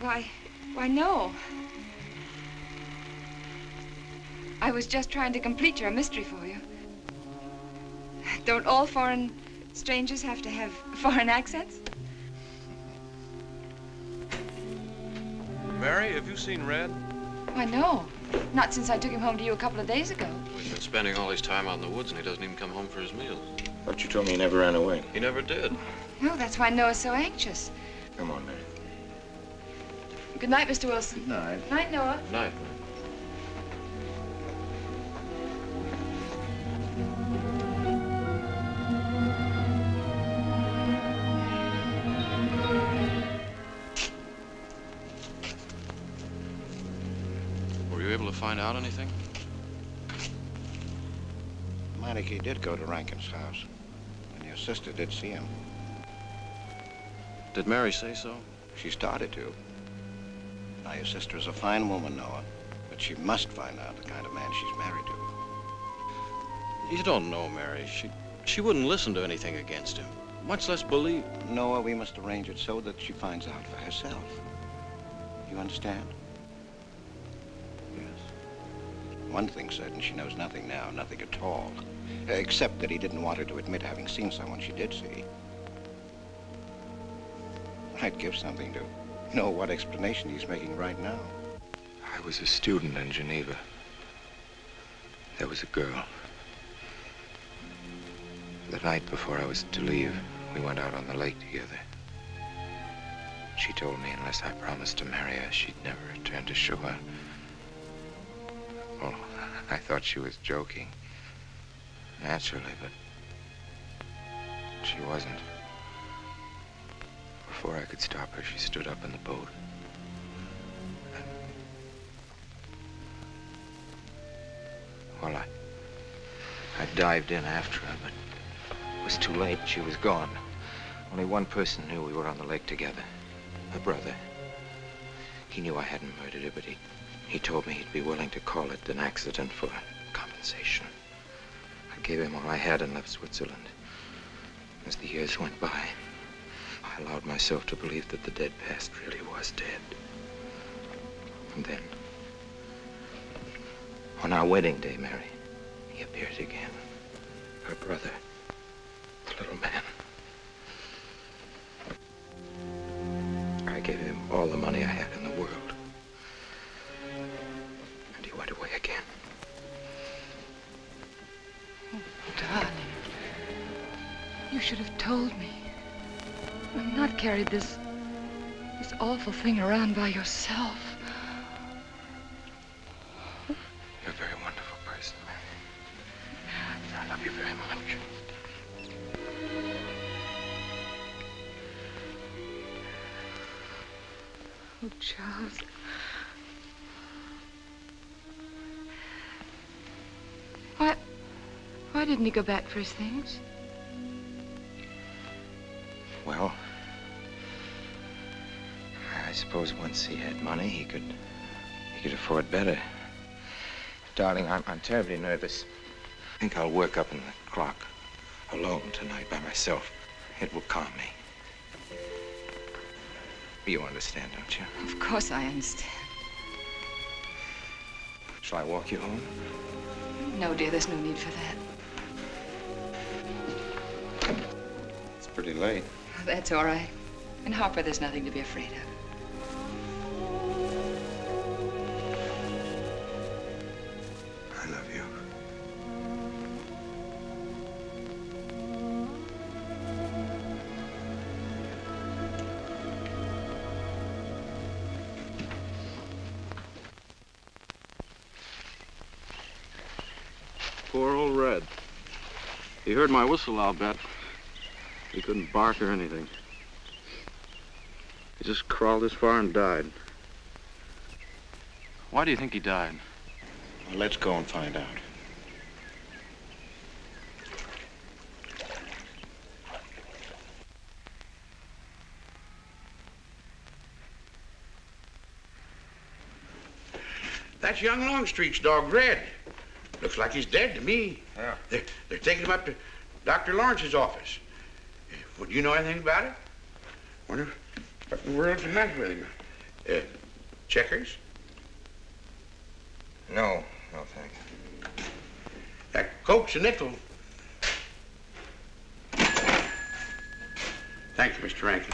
Speaker 12: Why, no. I was just trying to complete your mystery for you. Don't all foreign strangers have to have foreign accents?
Speaker 3: Mary, have you seen Red?
Speaker 12: Why, no. Not since I took him home to you a couple of days ago.
Speaker 3: We've been spending all his time out in the woods, and he doesn't even come home for his meals.
Speaker 5: But you told me he never ran away.
Speaker 3: He never did.
Speaker 12: No, that's why Noah's so anxious.
Speaker 5: Come on, Mary.
Speaker 12: Good night, Mr. Wilson.
Speaker 1: Good night.
Speaker 12: Night, Noah.
Speaker 3: Night. Were you able to find out anything?
Speaker 1: Meineke did go to Rankin's house, and your sister did see him.
Speaker 3: Did Mary say so?
Speaker 1: She started to. Now, your sister is a fine woman, Noah, but she must find out the kind of man she's married to.
Speaker 3: You don't know, Mary. She wouldn't listen to anything against him, much less believe.
Speaker 1: Noah, we must arrange it so that she finds out for herself. You understand? Yes. One thing's certain, she knows nothing now, nothing at all. Except that he didn't want her to admit having seen someone she did see. I'd give something to know what explanation he's making right now.
Speaker 5: I was a student in Geneva. There was a girl. The night before I was to leave, we went out on the lake together. She told me unless I promised to marry her, she'd never return to shore. Well, I thought she was joking. Naturally, but she wasn't. Before I could stop her, she stood up in the boat. Well, I dived in after her, but it was too late. She was gone. Only one person knew we were on the lake together. Her brother. He knew I hadn't murdered her, but he
Speaker 18: He told me he'd be willing to call it an accident for compensation. I gave him all I had and left Switzerland. As the years went by, I allowed myself to believe that the dead past really was dead. And then, on our wedding day, Mary, he appeared again. Her brother, the little man. I gave him all the money I had in the world. And he went away again.
Speaker 12: Oh, darling. You should have told me. And not carried this awful thing around by yourself.
Speaker 18: You're a very wonderful person, Mary. I love you very much.
Speaker 12: Oh, Charles. Why didn't he go back for his things?
Speaker 18: Well, I suppose once he had money, he could afford better. Darling, I'm terribly nervous. I think I'll work up in the clock alone tonight by myself. It will calm me. You understand, don't you?
Speaker 12: Of course I understand.
Speaker 18: Shall I walk you home?
Speaker 12: No, dear, there's no need for that.
Speaker 18: It's pretty late.
Speaker 12: That's all right. In Harper, there's nothing to be afraid of.
Speaker 18: I love you.
Speaker 3: Poor old Red. He heard my whistle, I'll bet. He couldn't bark or anything. He just crawled this far and died. Why do you think he died?
Speaker 1: Well, let's go and find out.
Speaker 11: That's young Longstreet's dog, Red. Looks like he's dead to me.
Speaker 18: Yeah.
Speaker 11: They're taking him up to Dr. Lawrence's office. Would you know anything about it? Wonder what in the world's the matter with him? Checkers?
Speaker 18: No, thank you.
Speaker 11: That Coke's a nickel. Thank you, Mr. Rankin.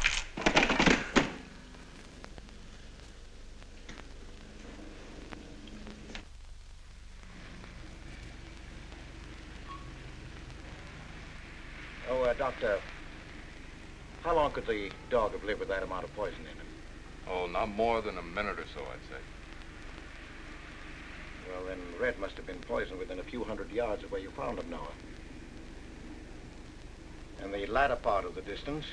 Speaker 1: Doctor, how long could the dog have lived with that amount of poison in him?
Speaker 3: Oh, not more than a minute or so, I'd say.
Speaker 1: Well, then Red must have been poisoned within a few hundred yards of where you found him, Noah. And the latter part of the distance,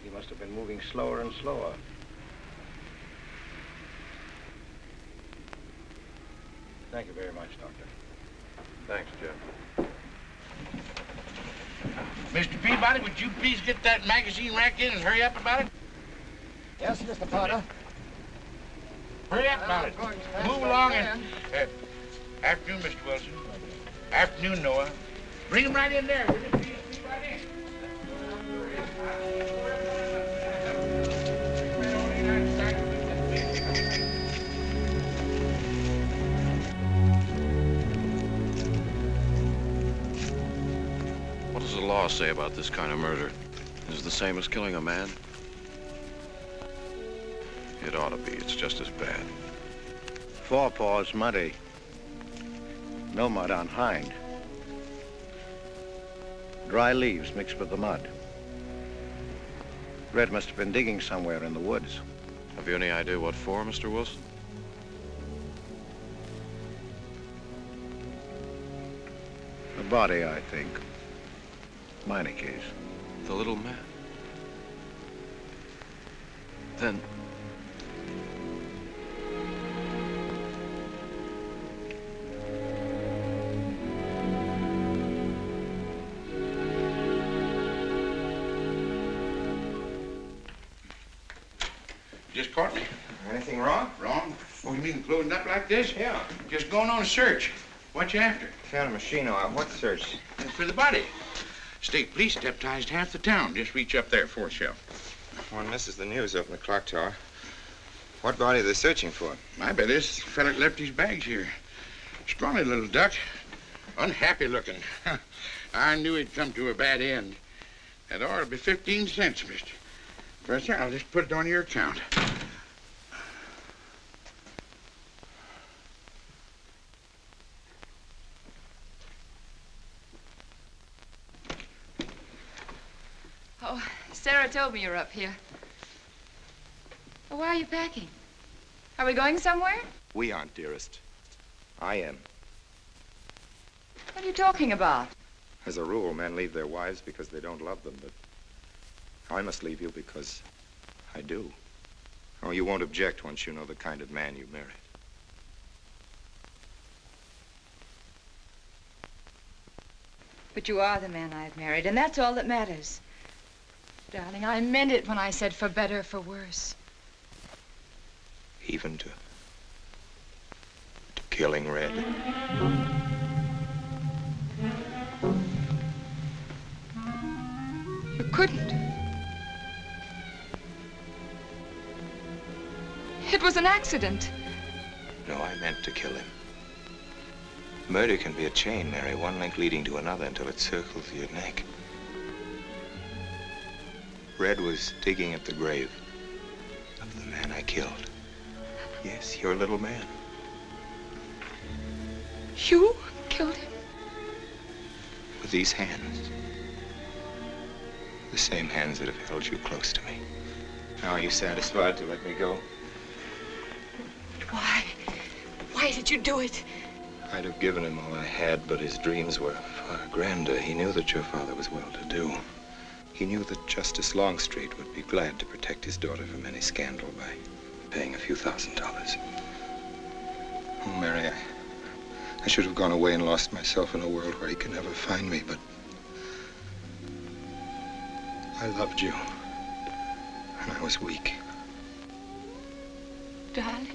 Speaker 1: he must have been moving slower and slower. Thank you very much, Doctor.
Speaker 3: Thanks, Jeff.
Speaker 11: Mr. Peabody, would you please get that magazine rack in and hurry up about it?
Speaker 7: Yes, Mr. Potter.
Speaker 11: Hurry up about it. Move along and... afternoon, Mr. Wilson. Afternoon, Noah. Bring him right in there, will you? Please, right in.
Speaker 3: What does the law say about this kind of murder? Is it the same as killing a man? It ought to be. It's just as bad.
Speaker 1: Forepaws muddy. No mud on hind. Dry leaves mixed with the mud. Red must have been digging somewhere in the woods.
Speaker 3: Have you any idea what for, Mr. Wilson?
Speaker 1: The body, I think. Minor case.
Speaker 3: The little man? Then...
Speaker 11: Just caught me.
Speaker 18: Anything wrong?
Speaker 11: Wrong? Oh, you mean closing up like this?
Speaker 18: Yeah.
Speaker 11: Just going on a search. What you after?
Speaker 18: Found a machine oil. What search?
Speaker 11: For the body. State police deputized half the town. Just reach up there, fourth shelf.
Speaker 18: One misses the news up in the clock tower. What body are they searching for?
Speaker 11: I bet this fella left his bags here. Scrawny little duck. Unhappy looking. I knew he'd come to a bad end. That ought to be 15 cents, mister. Professor, I'll just put it on your account.
Speaker 12: Oh, Sarah told me you were up here. Well, why are you packing? Are we going somewhere?
Speaker 18: We aren't, dearest. I am.
Speaker 12: What are you talking about?
Speaker 18: As a rule, men leave their wives because they don't love them, but I must leave you because I do. Oh, you won't object once you know the kind of man you married.
Speaker 12: But you are the man I've married, and that's all that matters. Darling, I meant it when I said for better or for worse.
Speaker 18: Even to killing Red.
Speaker 12: You couldn't. It was an accident.
Speaker 18: No, I meant to kill him. Murder can be a chain, Mary, one link leading to another until it circles your neck. Red was digging at the grave of the man I killed. Yes, your little man.
Speaker 12: You killed him?
Speaker 18: With these hands. The same hands that have held you close to me. Now, are you satisfied to let me go?
Speaker 12: Why? Why did you do it?
Speaker 18: I'd have given him all I had, but his dreams were far grander. He knew that your father was well-to-do. He knew that Justice Longstreet would be glad to protect his daughter from any scandal by paying a few $1,000s. Oh, Mary, I should have gone away and lost myself in a world where he could never find me, but I loved you, and I was weak.
Speaker 12: Darling,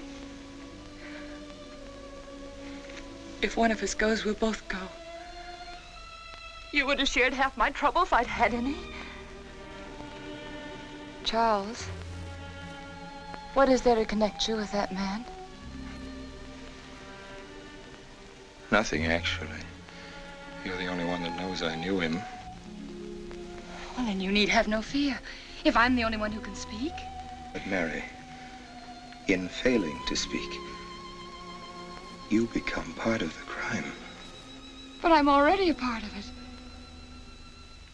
Speaker 12: if one of us goes, we'll both go. You would have shared half my trouble if I'd had any. Charles, what is there to connect you with that man?
Speaker 18: Nothing, actually. You're the only one that knows I knew him.
Speaker 12: Well, then you need have no fear. If I'm the only one who can speak.
Speaker 18: But Mary, in failing to speak, you become part of the crime.
Speaker 12: But I'm already a part of it.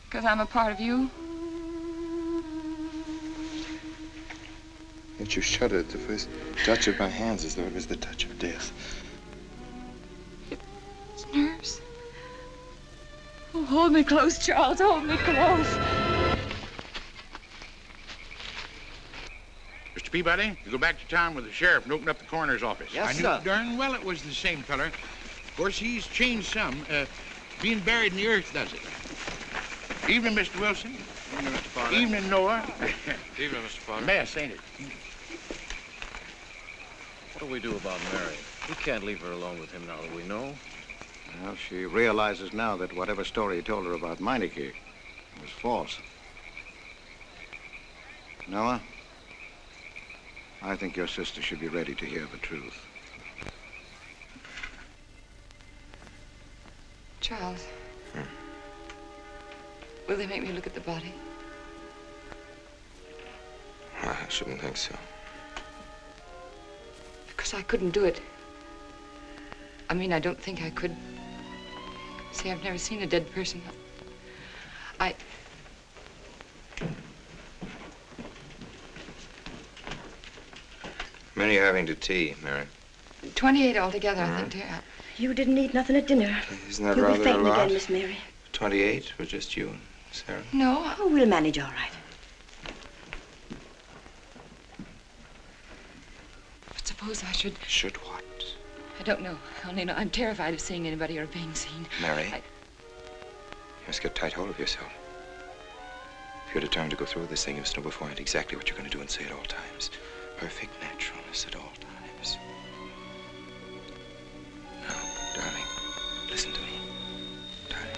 Speaker 12: Because I'm a part of you.
Speaker 18: Yet you shuddered at the first touch of my hands as though it was the touch of death.
Speaker 12: It's nerves. Oh, hold me close, Charles. Hold me close.
Speaker 11: Mr. Peabody, you go back to town with the sheriff and open up the coroner's office.
Speaker 7: Yes,
Speaker 11: I knew
Speaker 7: sir.
Speaker 11: darn well it was the same feller. Of course, he's changed some. Being buried in the earth does it. Evening, Mr. Wilson.
Speaker 3: Evening, Mr. Potter.
Speaker 11: Evening, Noah.
Speaker 3: Evening, Mr. Potter.
Speaker 11: Mess, ain't it?
Speaker 3: What do we do about Mary? We can't leave her alone with him now that we know.
Speaker 1: Well, she realizes now that whatever story he told her about Meineke was false. Noah, I think your sister should be ready to hear the truth.
Speaker 12: Charles, will they make me look at the body?
Speaker 18: I shouldn't think so.
Speaker 12: Because I couldn't do it. I mean, I don't think I could. See, I've never seen a dead person.
Speaker 18: Many are having to tea, Mary.
Speaker 12: 28 altogether, I think, dear.
Speaker 16: You didn't eat nothing at dinner.
Speaker 18: Isn't that
Speaker 16: You'll
Speaker 18: rather
Speaker 16: be fainting
Speaker 18: a lot?
Speaker 16: again, Miss Mary.
Speaker 18: 28 for just you and Sarah?
Speaker 12: No.
Speaker 16: Oh, we'll manage all right.
Speaker 12: But suppose I should...
Speaker 18: Should what?
Speaker 12: I don't know. Only know I'm terrified of seeing anybody or being seen.
Speaker 18: Mary, you must get tight hold of yourself. If you're determined to go through with this thing, you must know beforehand exactly what you're going to do and say at all times. perfect naturalness at all times. Now, darling, listen to me. Darling.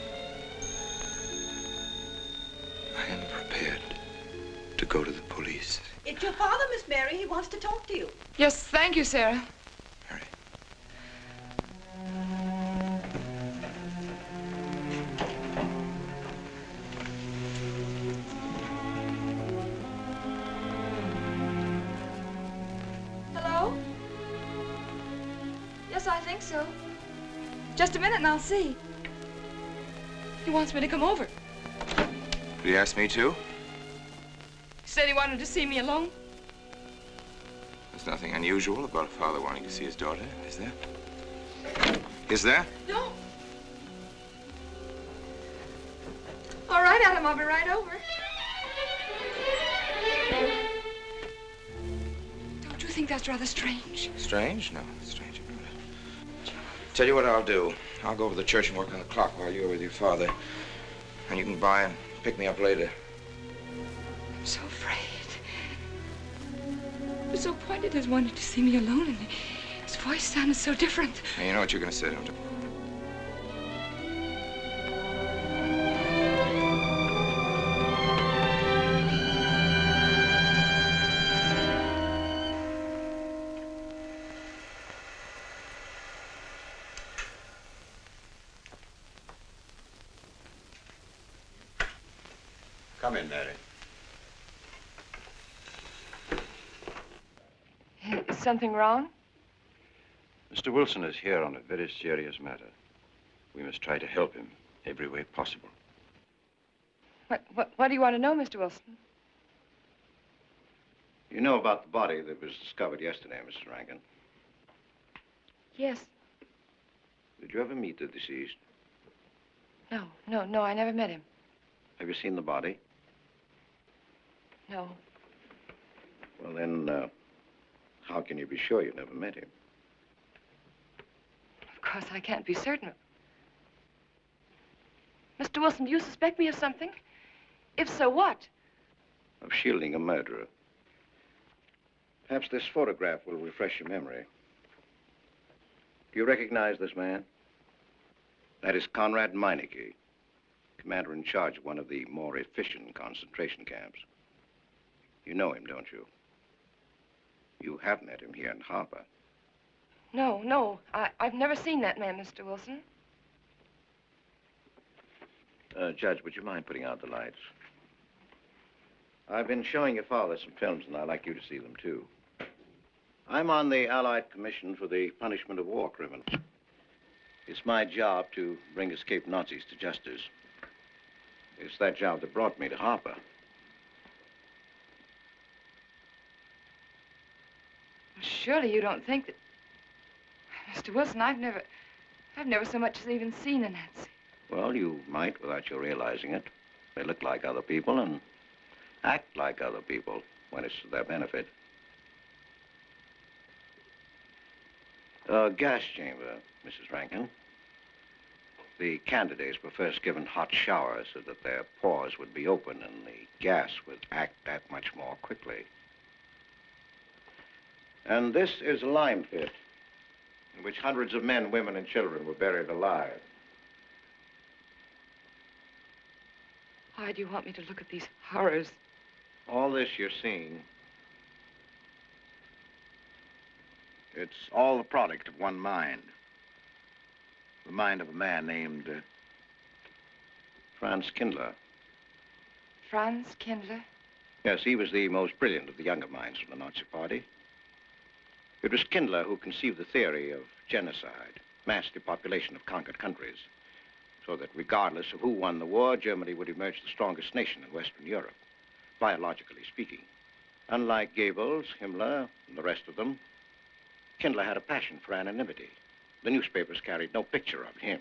Speaker 18: I am prepared to go to the police.
Speaker 16: It's your father, Miss Mary. He wants to talk to you.
Speaker 12: Yes, thank you, Sarah. Hello? Yes, I think so. Just a minute and I'll see. He wants me to come over.
Speaker 18: Did he ask me to?
Speaker 12: He said he wanted to see me alone.
Speaker 18: There's nothing unusual about a father wanting to see his daughter, is there? Is there?
Speaker 12: No. All right, Adam, I'll be right over. Don't you think that's rather strange?
Speaker 18: Strange? No, strange about it. Tell you what I'll do. I'll go over to the church and work on the clock while you're with your father. And you can by and pick me up later.
Speaker 12: I'm so afraid. He was so pointed as wanted to see me alone, and his voice sounded so different.
Speaker 18: Now, you know what you're going to say, don't you?
Speaker 4: Come in, Mary.
Speaker 12: Is something wrong?
Speaker 19: Mr. Wilson is here on a very serious matter. We must try to help him every way possible.
Speaker 12: What do you want to know, Mr. Wilson?
Speaker 20: You know about the body that was discovered yesterday, Mrs. Rankin.
Speaker 12: Yes.
Speaker 20: Did you ever meet the deceased?
Speaker 12: No, I never met him.
Speaker 20: Have you seen the body?
Speaker 12: No.
Speaker 20: Well, then, how can you be sure you never met him?
Speaker 12: Of course, I can't be certain. Mr. Wilson, do you suspect me of something? If so, what?
Speaker 20: Of shielding a murderer. Perhaps this photograph will refresh your memory. Do you recognize this man? That is Conrad Meineke, commander in charge of one of the more efficient concentration camps. You know him, don't you? You have met him here in Harper.
Speaker 12: No, I've never seen that man, Mr. Wilson.
Speaker 20: Judge, would you mind putting out the lights? I've been showing your father some films, and I'd like you to see them, too. I'm on the Allied Commission for the Punishment of War Criminals. It's my job to bring escaped Nazis to justice. It's that job that brought me to Harper.
Speaker 12: Surely you don't think that... Mr. Wilson, I've never so much as even seen a Nazi.
Speaker 20: Well, you might without you realizing it. They look like other people and act like other people when it's to their benefit. A gas chamber, Mrs. Rankin. The candidates were first given hot showers so that their pores would be open and the gas would act that much more quickly. And this is a lime pit in which hundreds of men, women, and children were buried alive.
Speaker 12: Why do you want me to look at these horrors?
Speaker 20: All this you're seeing, it's all the product of one mind. The mind of a man named Franz Kindler.
Speaker 12: Franz Kindler?
Speaker 20: Yes, he was the most brilliant of the younger minds from the Nazi Party. It was Kindler who conceived the theory of genocide, mass depopulation of conquered countries, so that regardless of who won the war, Germany would emerge the strongest nation in Western Europe, biologically speaking. Unlike Goebbels, Himmler, and the rest of them, Kindler had a passion for anonymity. The newspapers carried no picture of him.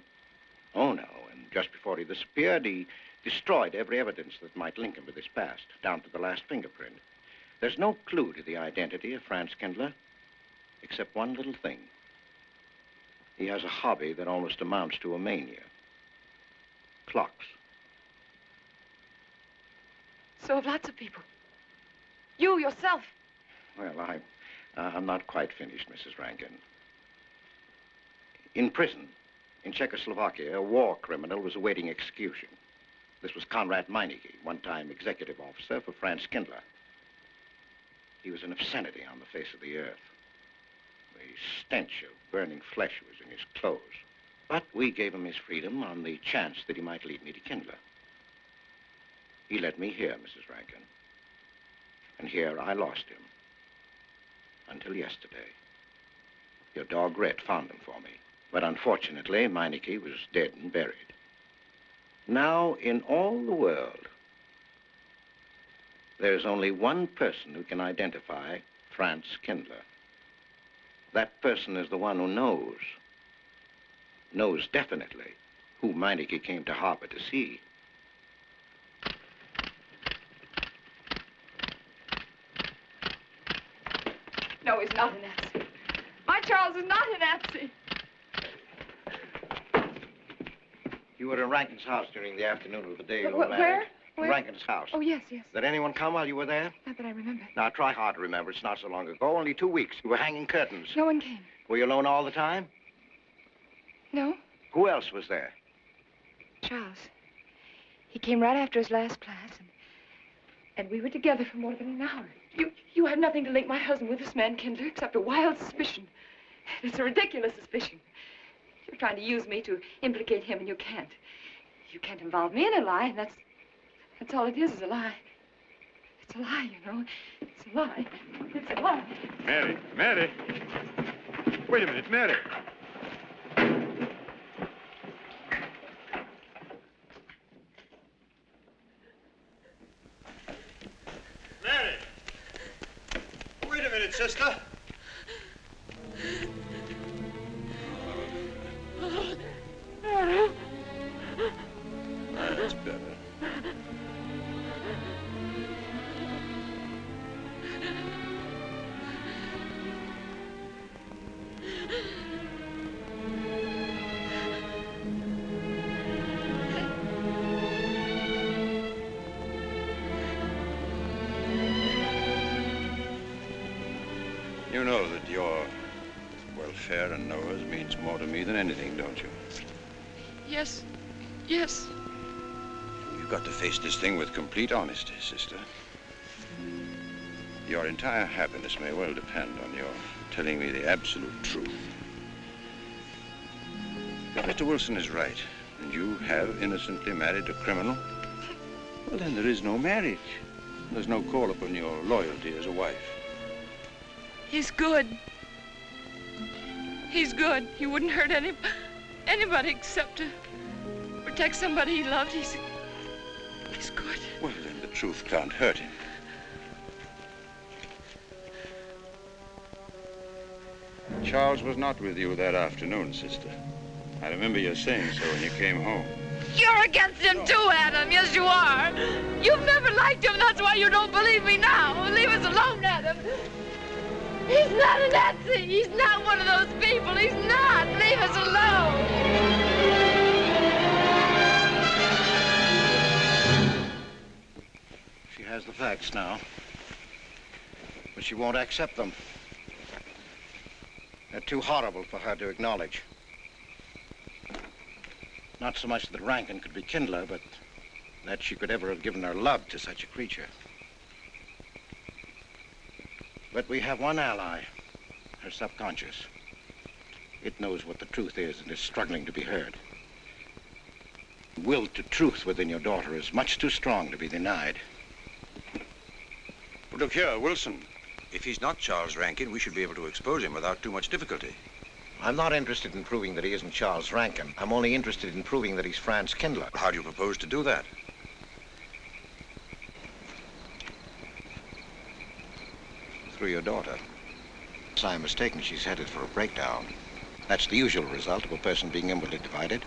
Speaker 20: Oh, no, and just before he disappeared, he destroyed every evidence that might link him with his past, down to the last fingerprint. There's no clue to the identity of Franz Kindler, except one little thing. He has a hobby that almost amounts to a mania. Clocks.
Speaker 12: So have lots of people. You yourself.
Speaker 20: Well, I'm not quite finished, Mrs. Rankin. In prison, in Czechoslovakia, a war criminal was awaiting execution. This was Konrad Meineke, one-time executive officer for Franz Kindler. He was an obscenity on the face of the earth. The stench of burning flesh was in his clothes. But we gave him his freedom on the chance that he might lead me to Kindler. He led me here, Mrs. Rankin. And here I lost him. Until yesterday. Your dog Red found him for me. But unfortunately, Meineke was dead and buried. Now, in all the world, there's only one person who can identify Franz Kindler. That person is the one who knows definitely who Meineke came to harbor to see.
Speaker 12: No, he's not a Nazi. My Charles is not a Nazi.
Speaker 20: You were in Rankin's house during the afternoon of the day you were
Speaker 12: Where?
Speaker 20: married.
Speaker 12: Where?
Speaker 20: In Rankin's house.
Speaker 12: Oh, yes, yes.
Speaker 20: Did anyone come while you were there?
Speaker 12: Not that I remember.
Speaker 20: Now, try hard to remember. It's not so long ago. Only 2 weeks. You were hanging curtains.
Speaker 12: No one came.
Speaker 20: Were you alone all the time?
Speaker 12: No?
Speaker 20: Who else was there?
Speaker 12: Charles. He came right after his last class, and we were together for more than an hour. You have nothing to link my husband with this man, Kindler, except a wild suspicion. It's a ridiculous suspicion. You're trying to use me to implicate him, and you can't. You can't involve me in a lie, and that's all it is a lie. It's a lie, you know. It's a lie. It's a lie.
Speaker 17: Mary, Mary. Wait a minute, Mary.
Speaker 10: Mary! Wait a minute, sister.
Speaker 17: That's better. You know that your welfare and Noah's means more to me than anything, don't you?
Speaker 12: Yes. Yes.
Speaker 17: You've got to face this thing with complete honesty, sister. Your entire happiness may well depend on your telling me the absolute truth. If Mr. Wilson is right, and you have innocently married a criminal, well, then there is no marriage. There's no call upon your loyalty as a wife.
Speaker 12: He's good. He's good. He wouldn't hurt anybody except to protect somebody he loved. He's good.
Speaker 17: Well, then the truth can't hurt him. Charles was not with you that afternoon, sister. I remember you saying so when you came home.
Speaker 12: You're against him too, Adam. Yes, you are. You've never liked him. That's why you don't believe me now. Leave us alone, Adam. He's not a Nazi. He's not one of those people. He's not. Leave us alone.
Speaker 20: She has the facts now, but she won't accept them. They're too horrible for her to acknowledge. Not so much that Rankin could be Kindler, but that she could ever have given her love to such a creature. But we have one ally, her subconscious. It knows what the truth is and is struggling to be heard. The will to truth within your daughter is much too strong to be denied.
Speaker 17: But look here, Wilson. If he's not Charles Rankin, we should be able to expose him without too much difficulty.
Speaker 20: I'm not interested in proving that he isn't Charles Rankin. I'm only interested in proving that he's Franz Kindler.
Speaker 17: How do you propose to do that?
Speaker 20: Through your daughter. If I'm mistaken, she's headed for a breakdown. That's the usual result of a person being inwardly divided.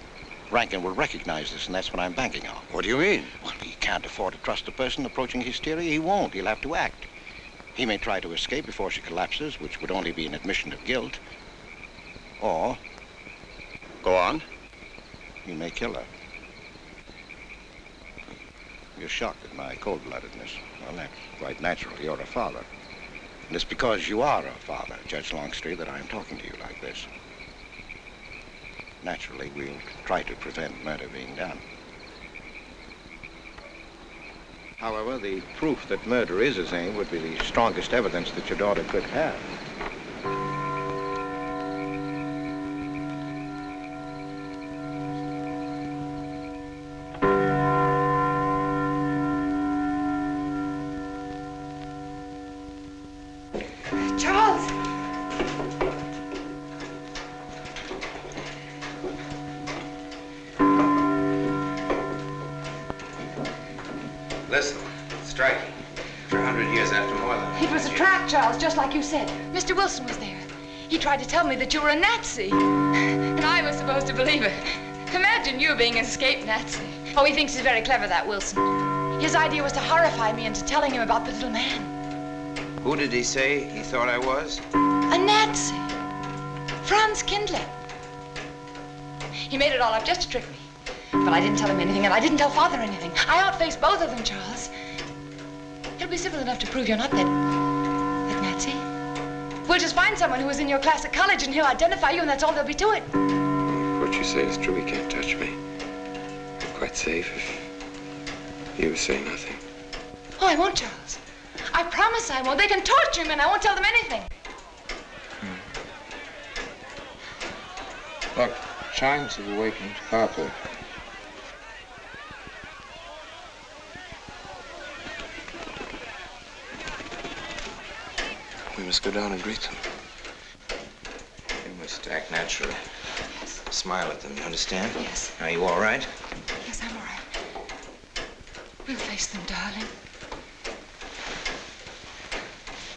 Speaker 20: Rankin will recognize this, and that's what I'm banking on.
Speaker 17: What do you mean?
Speaker 20: Well, he can't afford to trust a person approaching hysteria. He won't. He'll have to act. He may try to escape before she collapses, which would only be an admission of guilt. Or...
Speaker 17: Go on.
Speaker 20: He may kill her. You're shocked at my cold-bloodedness. Well, that's quite natural. You're a father. And it's because you are a father, Judge Longstreet, that I'm talking to you like this. Naturally, we'll try to prevent murder being done. However, the proof that murder is his aim would be the strongest evidence that your daughter could have.
Speaker 12: Charles!
Speaker 18: Listen, striking. For 100 years after more than...
Speaker 12: It was a trap, Charles, just like you said. Mr. Wilson was there. He tried to tell me that you were a Nazi. And I was supposed to believe it. Imagine you being an escaped Nazi. Oh, he thinks he's very clever, that Wilson. His idea was to horrify me into telling him about the little man.
Speaker 18: Who did he say he thought I was?
Speaker 12: A Nazi. Franz Kindler. He made it all up just to trick me. But I didn't tell him anything, and I didn't tell Father anything. I outfaced both of them, Charles. It'll be simple enough to prove you're not that Nazi. We'll just find someone who was in your class at college, and he'll identify you, and that's all there'll be to it.
Speaker 2: What you say is true. He can't touch me. I'm quite safe if you say nothing.
Speaker 12: Oh, I won't, Charles. I promise I won't. They can torture him, and I won't tell them anything.
Speaker 2: Look, chimes have awakened Papa. We must go down and greet them.
Speaker 18: You must act naturally.
Speaker 12: Yes.
Speaker 18: Smile at them, you understand?
Speaker 12: Yes.
Speaker 18: Are you all right?
Speaker 12: Yes, I'm all right. We'll face them, darling.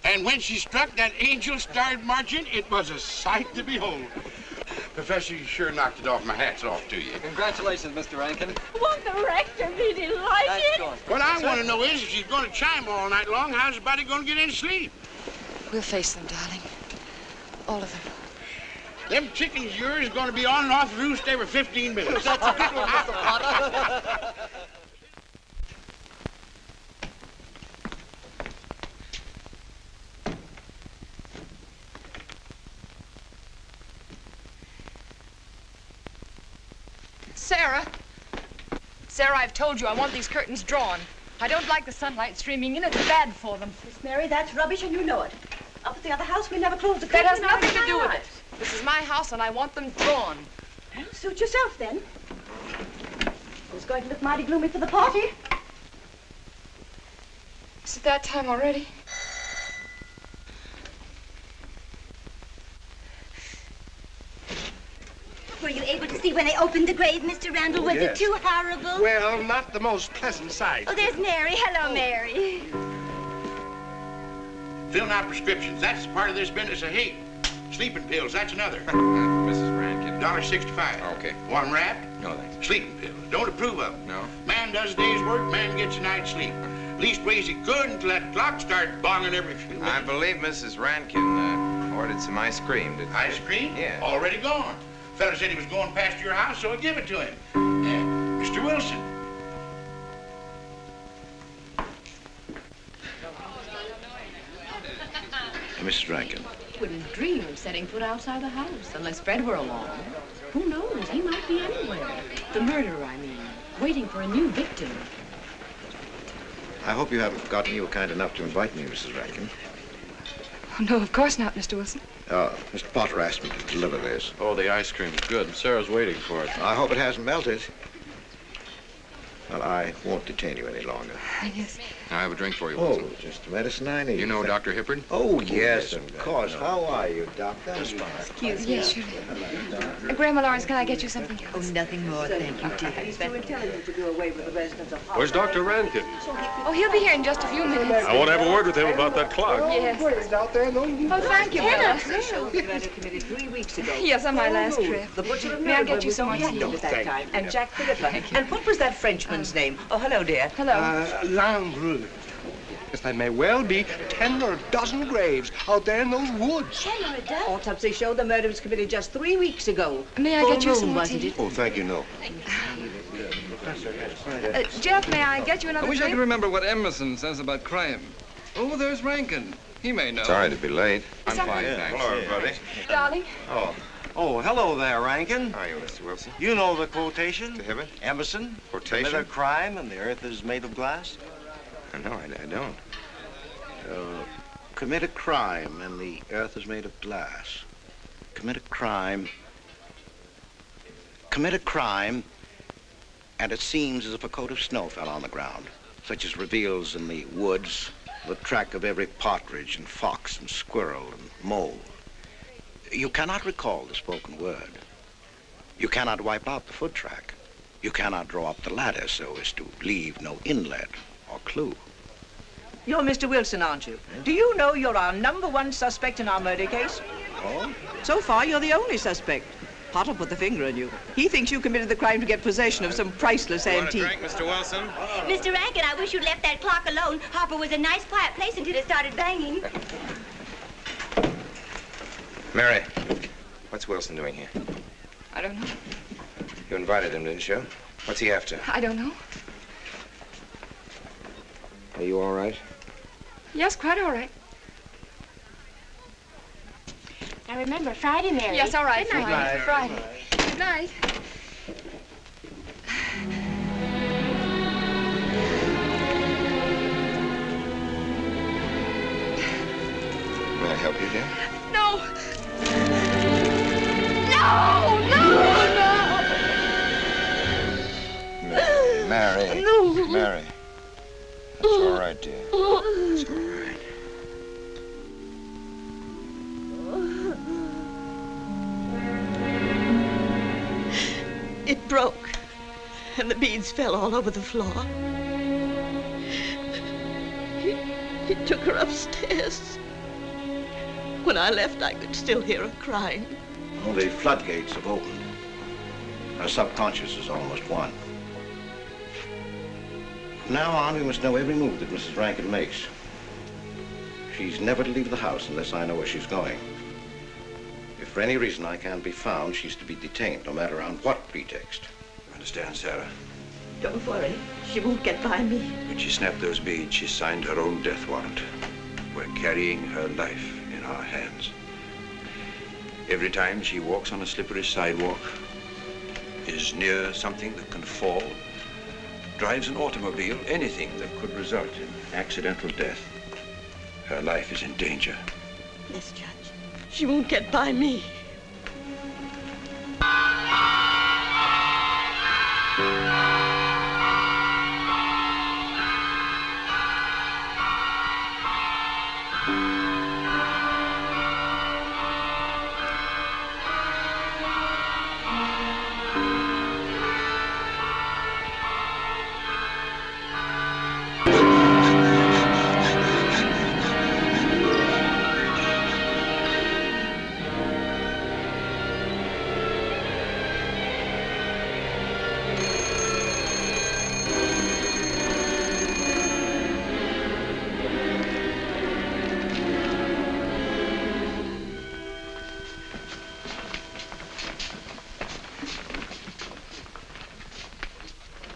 Speaker 11: And when she struck that angel starred marching, it was a sight to behold. Professor, you sure knocked it off. My hat's off to you.
Speaker 14: Congratulations, Mr. Rankin.
Speaker 21: Won't the rector be delighted?
Speaker 11: What I want to know is, if she's going to chime all night long, how's the body going to get any sleep?
Speaker 12: We'll face them, darling. All of them.
Speaker 11: Them chickens of yours are going to be on and off the roost every 15 minutes.
Speaker 14: That's a good one, Mr. Potter.
Speaker 12: Sarah. Sarah, I've told you I want these curtains drawn. I don't like the sunlight streaming in. It's bad for them.
Speaker 21: Miss Mary, that's rubbish and you know it. Up at the other house, we never close the curtains.
Speaker 12: That has nothing to do with it. This is my house and I want them drawn.
Speaker 21: Well, suit yourself then. It's going to look mighty gloomy for the party.
Speaker 12: Is it that time already?
Speaker 21: Were you able to see when they opened the grave, Mr. Randall? Was it too horrible?
Speaker 4: Well, not the most pleasant sight.
Speaker 21: Oh, there's Mary. Hello, Mary.
Speaker 11: Filling out prescriptions, that's part of this business of hate. Sleeping pills, that's another.
Speaker 18: Mrs. Rankin.
Speaker 11: $1.65.
Speaker 18: Okay.
Speaker 11: Want 'em wrapped?
Speaker 18: No, thanks.
Speaker 11: Sleeping pills. Don't approve of 'em.
Speaker 18: No?
Speaker 11: Man does a day's work, man gets a night's sleep. Leastways he could until that clock started bonging every few minutes.
Speaker 18: I believe Mrs. Rankin ordered some ice cream.
Speaker 11: Ice cream?
Speaker 18: Yeah.
Speaker 11: Already gone. Fella said he was going past your house, so I give it to him. Mr. Wilson.
Speaker 20: Mrs. Rankin.
Speaker 22: Wouldn't dream of setting foot outside the house unless Fred were along. Who knows? He might be anywhere. The murderer, I mean, waiting for a new victim.
Speaker 20: I hope you haven't forgotten you were kind enough to invite me, Mrs. Rankin.
Speaker 12: Oh, no, of course not, Mr. Wilson.
Speaker 20: Mr. Potter asked me to deliver this.
Speaker 3: Oh, the ice cream's good. Sarah's waiting for it.
Speaker 20: I hope it hasn't melted. Well, I won't detain you any longer.
Speaker 12: Yes.
Speaker 3: I have a drink for you,
Speaker 20: Oh,
Speaker 3: Wilson.
Speaker 20: just the medicine I need.
Speaker 3: You know Dr. Hippard?
Speaker 20: Oh, yes, of course. How are you, Doctor?
Speaker 12: Excuse me. Yes, surely. Grandma Lawrence, can I get you something else?
Speaker 16: Oh, nothing more, thank you, dear.
Speaker 21: He's too intelligent to do away with the residents of
Speaker 3: Where's Dr. Rankin?
Speaker 12: Oh, he'll be here in just a few minutes.
Speaker 3: I want to have a word with him about that clock.
Speaker 12: Yes.
Speaker 4: Out there, no?
Speaker 12: Oh, thank you, Bella.
Speaker 21: the murder committee 3 weeks ago.
Speaker 12: Yes, on my last trip.
Speaker 21: The butcher of
Speaker 12: May I get
Speaker 21: Nuremberg
Speaker 12: you
Speaker 21: was
Speaker 12: some
Speaker 21: on
Speaker 12: more
Speaker 21: the
Speaker 12: tea?
Speaker 21: at that time. And Jack Philippa. And what was that Frenchman's name? Oh, hello, dear.
Speaker 12: Hello.
Speaker 4: Langru. Yes, there may well be 10 or a dozen graves out there in those woods.
Speaker 21: 10 or a dozen? Autopsy showed the murder was committed just 3 weeks ago.
Speaker 12: May I get you some more tea?
Speaker 20: Oh, thank you, no.
Speaker 12: Jeff, may I get you another
Speaker 14: I wish I
Speaker 12: drink?
Speaker 14: could remember what Emerson says about crime. Oh, there's Rankin.
Speaker 6: He may know.
Speaker 18: Sorry to be late.
Speaker 6: I'm fine, thanks.
Speaker 17: Hello, everybody.
Speaker 12: Darling.
Speaker 17: Oh, hello there, Rankin.
Speaker 18: How are you, Mr. Wilson?
Speaker 17: You know the quotation?
Speaker 18: To Hibbert?
Speaker 17: Emerson.
Speaker 18: Quotation?
Speaker 17: Commit a crime and the earth is made of glass.
Speaker 18: No, I don't.
Speaker 20: Commit a crime and the earth is made of glass. Commit a crime. Commit a crime and it seems as if a coat of snow fell on the ground, such as reveals in the woods the track of every partridge and fox and squirrel and mole. You cannot recall the spoken word. You cannot wipe out the foot track. You cannot draw up the ladder so as to leave no inlet or clue.
Speaker 8: You're Mr. Wilson, aren't you? Do you know you're our #1 suspect in our murder case?
Speaker 20: Oh?
Speaker 8: So far, you're the only suspect. Potter put the finger on you. He thinks you committed the crime to get possession of some priceless antique.
Speaker 3: Want a drink, Mr. Wilson?
Speaker 21: Mr. Rankin, I wish you'd left that clock alone. Harper was a nice, quiet place until it started banging.
Speaker 18: Mary, what's Wilson doing here?
Speaker 12: I don't know.
Speaker 18: You invited him, didn't you? What's he after?
Speaker 12: I don't know.
Speaker 18: Are you all right?
Speaker 12: Yes, quite all right.
Speaker 21: Now remember, Friday, Mary.
Speaker 12: Yes, all right.
Speaker 21: Good night.
Speaker 12: Friday. Good night.
Speaker 18: May I help you, dear?
Speaker 12: No! No!
Speaker 18: Mary.
Speaker 12: No.
Speaker 18: Mary. That's all right, dear. It's all right.
Speaker 23: It broke, and the beads fell all over the floor. He took her upstairs. When I left, I could still hear her crying.
Speaker 20: Well, the floodgates have opened. Her subconscious is almost won. From now on, we must know every move that Mrs. Rankin makes. She's never to leave the house unless I know where she's going. If for any reason I can't be found, she's to be detained, no matter on what pretext.
Speaker 17: You understand, Sarah?
Speaker 23: Don't worry. She won't get by me.
Speaker 17: When she snapped those beads, she signed her own death warrant. We're carrying her life in our hands. Every time she walks on a slippery sidewalk, is near something that can fall, drives an automobile, anything that could result in accidental death, her life is in danger.
Speaker 23: Yes, Judge. She won't get by me.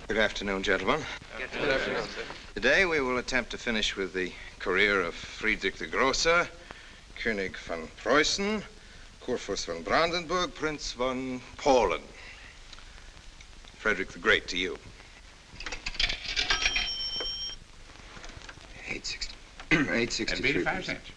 Speaker 18: Good afternoon, gentlemen.
Speaker 3: Good afternoon, sir.
Speaker 18: Today we will attempt to finish with the career of Friedrich the Große, König von Preußen, Kurfürst von Brandenburg, Prince von Polen. Frederick the Great to you. 863.
Speaker 11: That'd be 85 cents.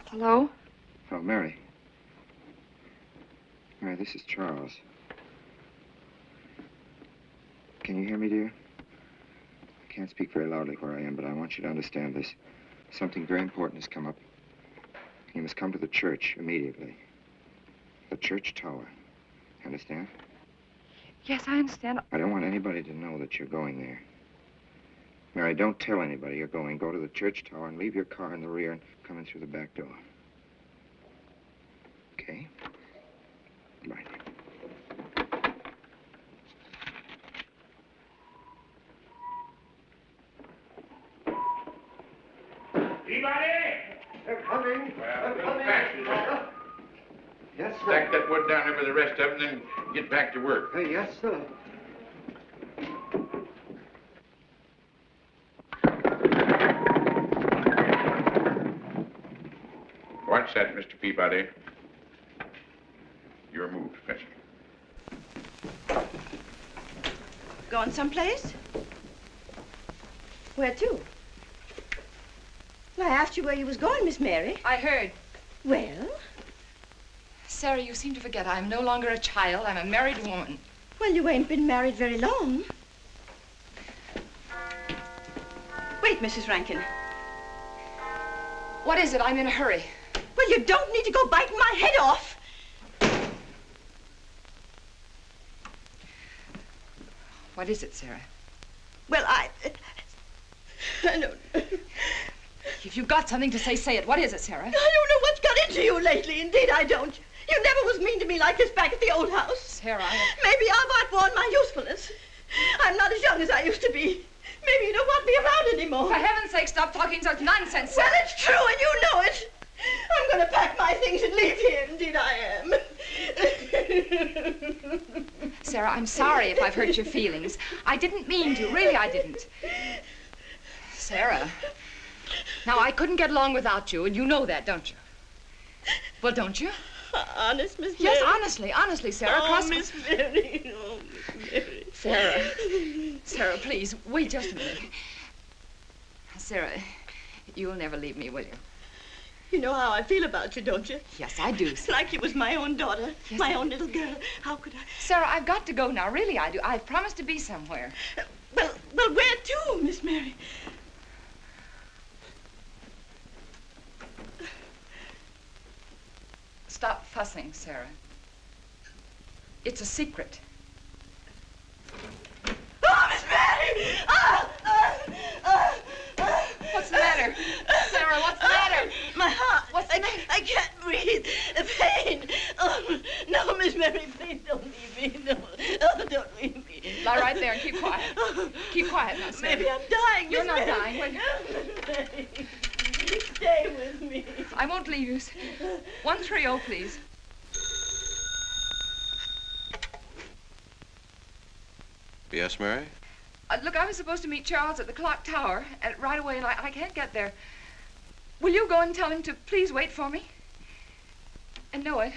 Speaker 12: Hello?
Speaker 24: Oh, Mary. Mary, this is Charles. Can you hear me, dear? I can't speak very loudly where I am, but I want you to understand this. Something very important has come up. You must come to the church immediately. The church tower. Understand?
Speaker 12: Yes, I understand.
Speaker 24: I don't want anybody to know that you're going there. Mary, don't tell anybody you're going. Go to the church tower and leave your car in the rear and come in through the back door. Okay? Goodbye.
Speaker 11: Anybody?
Speaker 4: They're coming.
Speaker 11: Well,
Speaker 4: They're coming.
Speaker 11: Stack that wood down there with the rest of them, then get back to work.
Speaker 4: Yes, sir.
Speaker 11: Watch that, Mr. Peabody. Your move, Professor.
Speaker 21: Going someplace? Where to? Well, I asked you where you was going, Miss Mary.
Speaker 22: I heard.
Speaker 21: Well?
Speaker 22: Sarah, you seem to forget I'm no longer a child. I'm a married woman.
Speaker 21: Well, you ain't been married very long. Wait, Mrs. Rankin.
Speaker 22: What is it? I'm in a hurry.
Speaker 21: Well, you don't need to go biting my head off.
Speaker 22: What is it, Sarah?
Speaker 21: Well, I don't...
Speaker 22: If you've got something to say, say it. What is it, Sarah?
Speaker 21: I don't know what's got into you lately. Indeed, I don't. You never was mean to me like this back at the old house.
Speaker 22: Sarah,
Speaker 21: Maybe I've outworn my usefulness. I'm not as young as I used to be. Maybe you don't want me around anymore.
Speaker 22: For heaven's sake, stop talking such nonsense, Sarah.
Speaker 21: Well, it's true, and you know it. I'm going to pack my things and leave here. Indeed, I am.
Speaker 22: Sarah, I'm sorry if I've hurt your feelings. I didn't mean to. Really, I didn't. Sarah, now, I couldn't get along without you, and you know that, don't you? Well, don't you?
Speaker 21: Honest, Miss Mary?
Speaker 22: Yes, honestly, Sarah.
Speaker 21: Oh, Miss Mary. Oh, Miss Mary.
Speaker 22: Sarah, please, wait just a minute. Sarah, you'll never leave me, will you?
Speaker 21: You know how I feel about you, don't you?
Speaker 22: Yes, I do.
Speaker 21: It's like you was my own daughter,
Speaker 22: Yes,
Speaker 21: my own little girl. How could I?
Speaker 22: Sarah, I've got to go now. Really, I do. I've promised to be somewhere.
Speaker 21: Well, where to, Miss Mary?
Speaker 22: Stop fussing, Sarah. It's a secret.
Speaker 21: Oh, Miss Mary!
Speaker 22: What's the matter? Sarah, what's the matter?
Speaker 21: My heart.
Speaker 22: What's the matter?
Speaker 21: I can't breathe. The pain. Oh, no, Miss Mary, please don't leave me. No, don't leave me.
Speaker 22: Lie right there and keep quiet. Keep quiet now, Sarah.
Speaker 21: Maybe I'm dying,
Speaker 22: You're
Speaker 21: Miss
Speaker 22: not
Speaker 21: Mary.
Speaker 22: dying.
Speaker 21: Mary, stay with me.
Speaker 22: I won't leave you. 130, please.
Speaker 3: Yes, Mary?
Speaker 22: Look, I was supposed to meet Charles at the clock tower right away, and I can't get there. Will you go and tell him to please wait for me? And no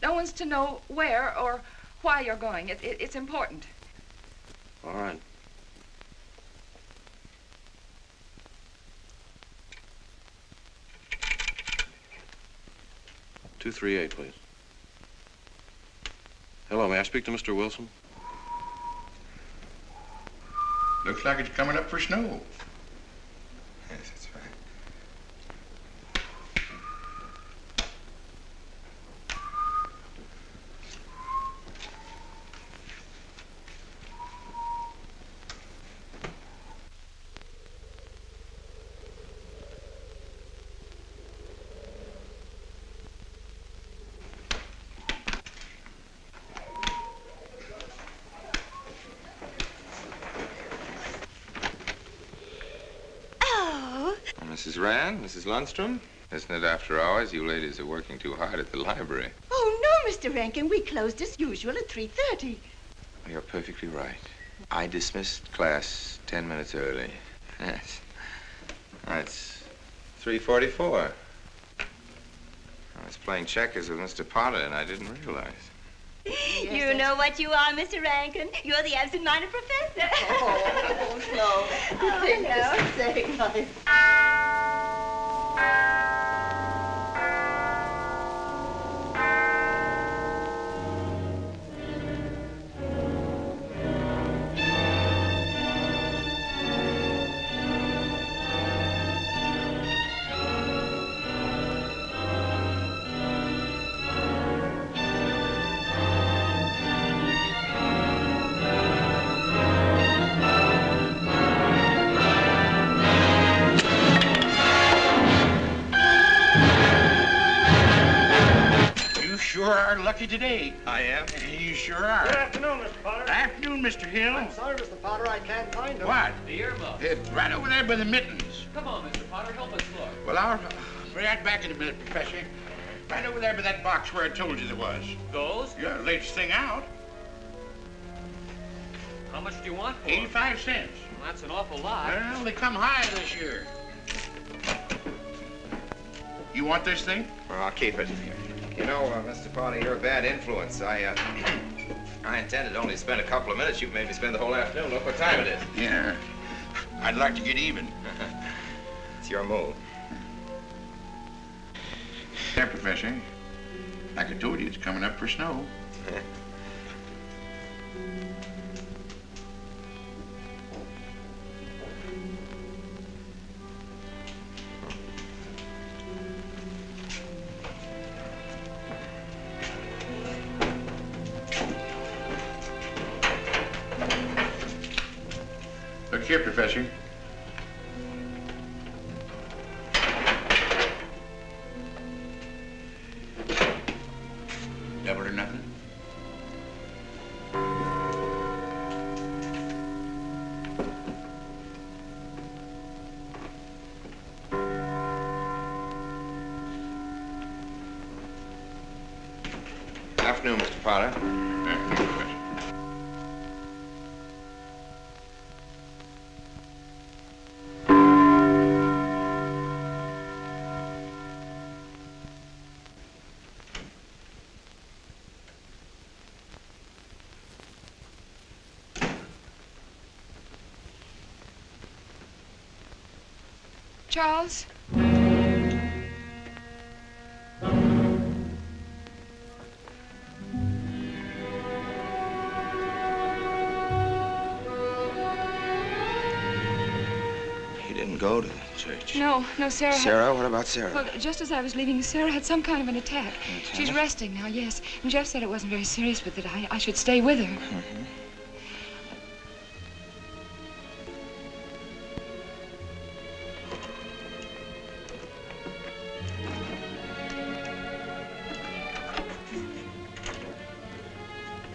Speaker 22: one's to know where or why you're going. It's important.
Speaker 3: All right. $238, please. Hello, may I speak to Mr. Wilson?
Speaker 11: Looks like it's coming up for snow.
Speaker 24: Yes, that's right.
Speaker 5: Mrs. Rand, Mrs. Lundstrom, isn't it after hours? You ladies are working too hard at the library.
Speaker 21: Oh, no, Mr. Rankin. We closed as usual at 3:30.
Speaker 5: You're perfectly right. I dismissed class 10 minutes early. Yes. It's 3:44. I was playing checkers with Mr. Potter, and I didn't realize.
Speaker 21: You know what you are, Mr. Rankin. You're the absent-minded professor. Oh, no. Oh, say, guys.
Speaker 11: Lucky today.
Speaker 4: I am.
Speaker 11: You sure are.
Speaker 4: Good afternoon, Mr. Potter.
Speaker 11: Afternoon, Mr. Hill.
Speaker 4: I'm sorry, Mr. Potter, I can't find him.
Speaker 11: What?
Speaker 6: The earmuff.
Speaker 11: It's right over there by the mittens.
Speaker 6: Come on, Mr. Potter, help us look.
Speaker 11: Well, I'll be right back in a minute, Professor. Right over there by that box where I told you there was.
Speaker 6: Those?
Speaker 11: Yeah, latest thing out.
Speaker 6: How much do you want for
Speaker 11: 85 cents.
Speaker 6: Well, that's an awful lot.
Speaker 11: Well, they come high this year. You want this thing?
Speaker 18: Well, I'll keep it. You know, Mr. Potter, you're a bad influence. I intended only to spend a couple of minutes. You've made me spend the whole afternoon. Look what time it is.
Speaker 11: Yeah. I'd like to get even.
Speaker 18: It's your move.
Speaker 11: There, Professor. Like I told you, it's coming up for snow. Look here, Professor. Double or nothing?
Speaker 18: Afternoon, Mr. Potter.
Speaker 11: Afternoon, Professor.
Speaker 22: Charles?
Speaker 18: He didn't go to the church.
Speaker 22: No, Sarah.
Speaker 18: Sarah? What about Sarah?
Speaker 22: Well, just as I was leaving, Sarah had some kind of an attack.
Speaker 18: attack?
Speaker 22: She's resting now, yes. And Jeff said it wasn't very serious, but that I should stay with her.
Speaker 18: Mm-hmm.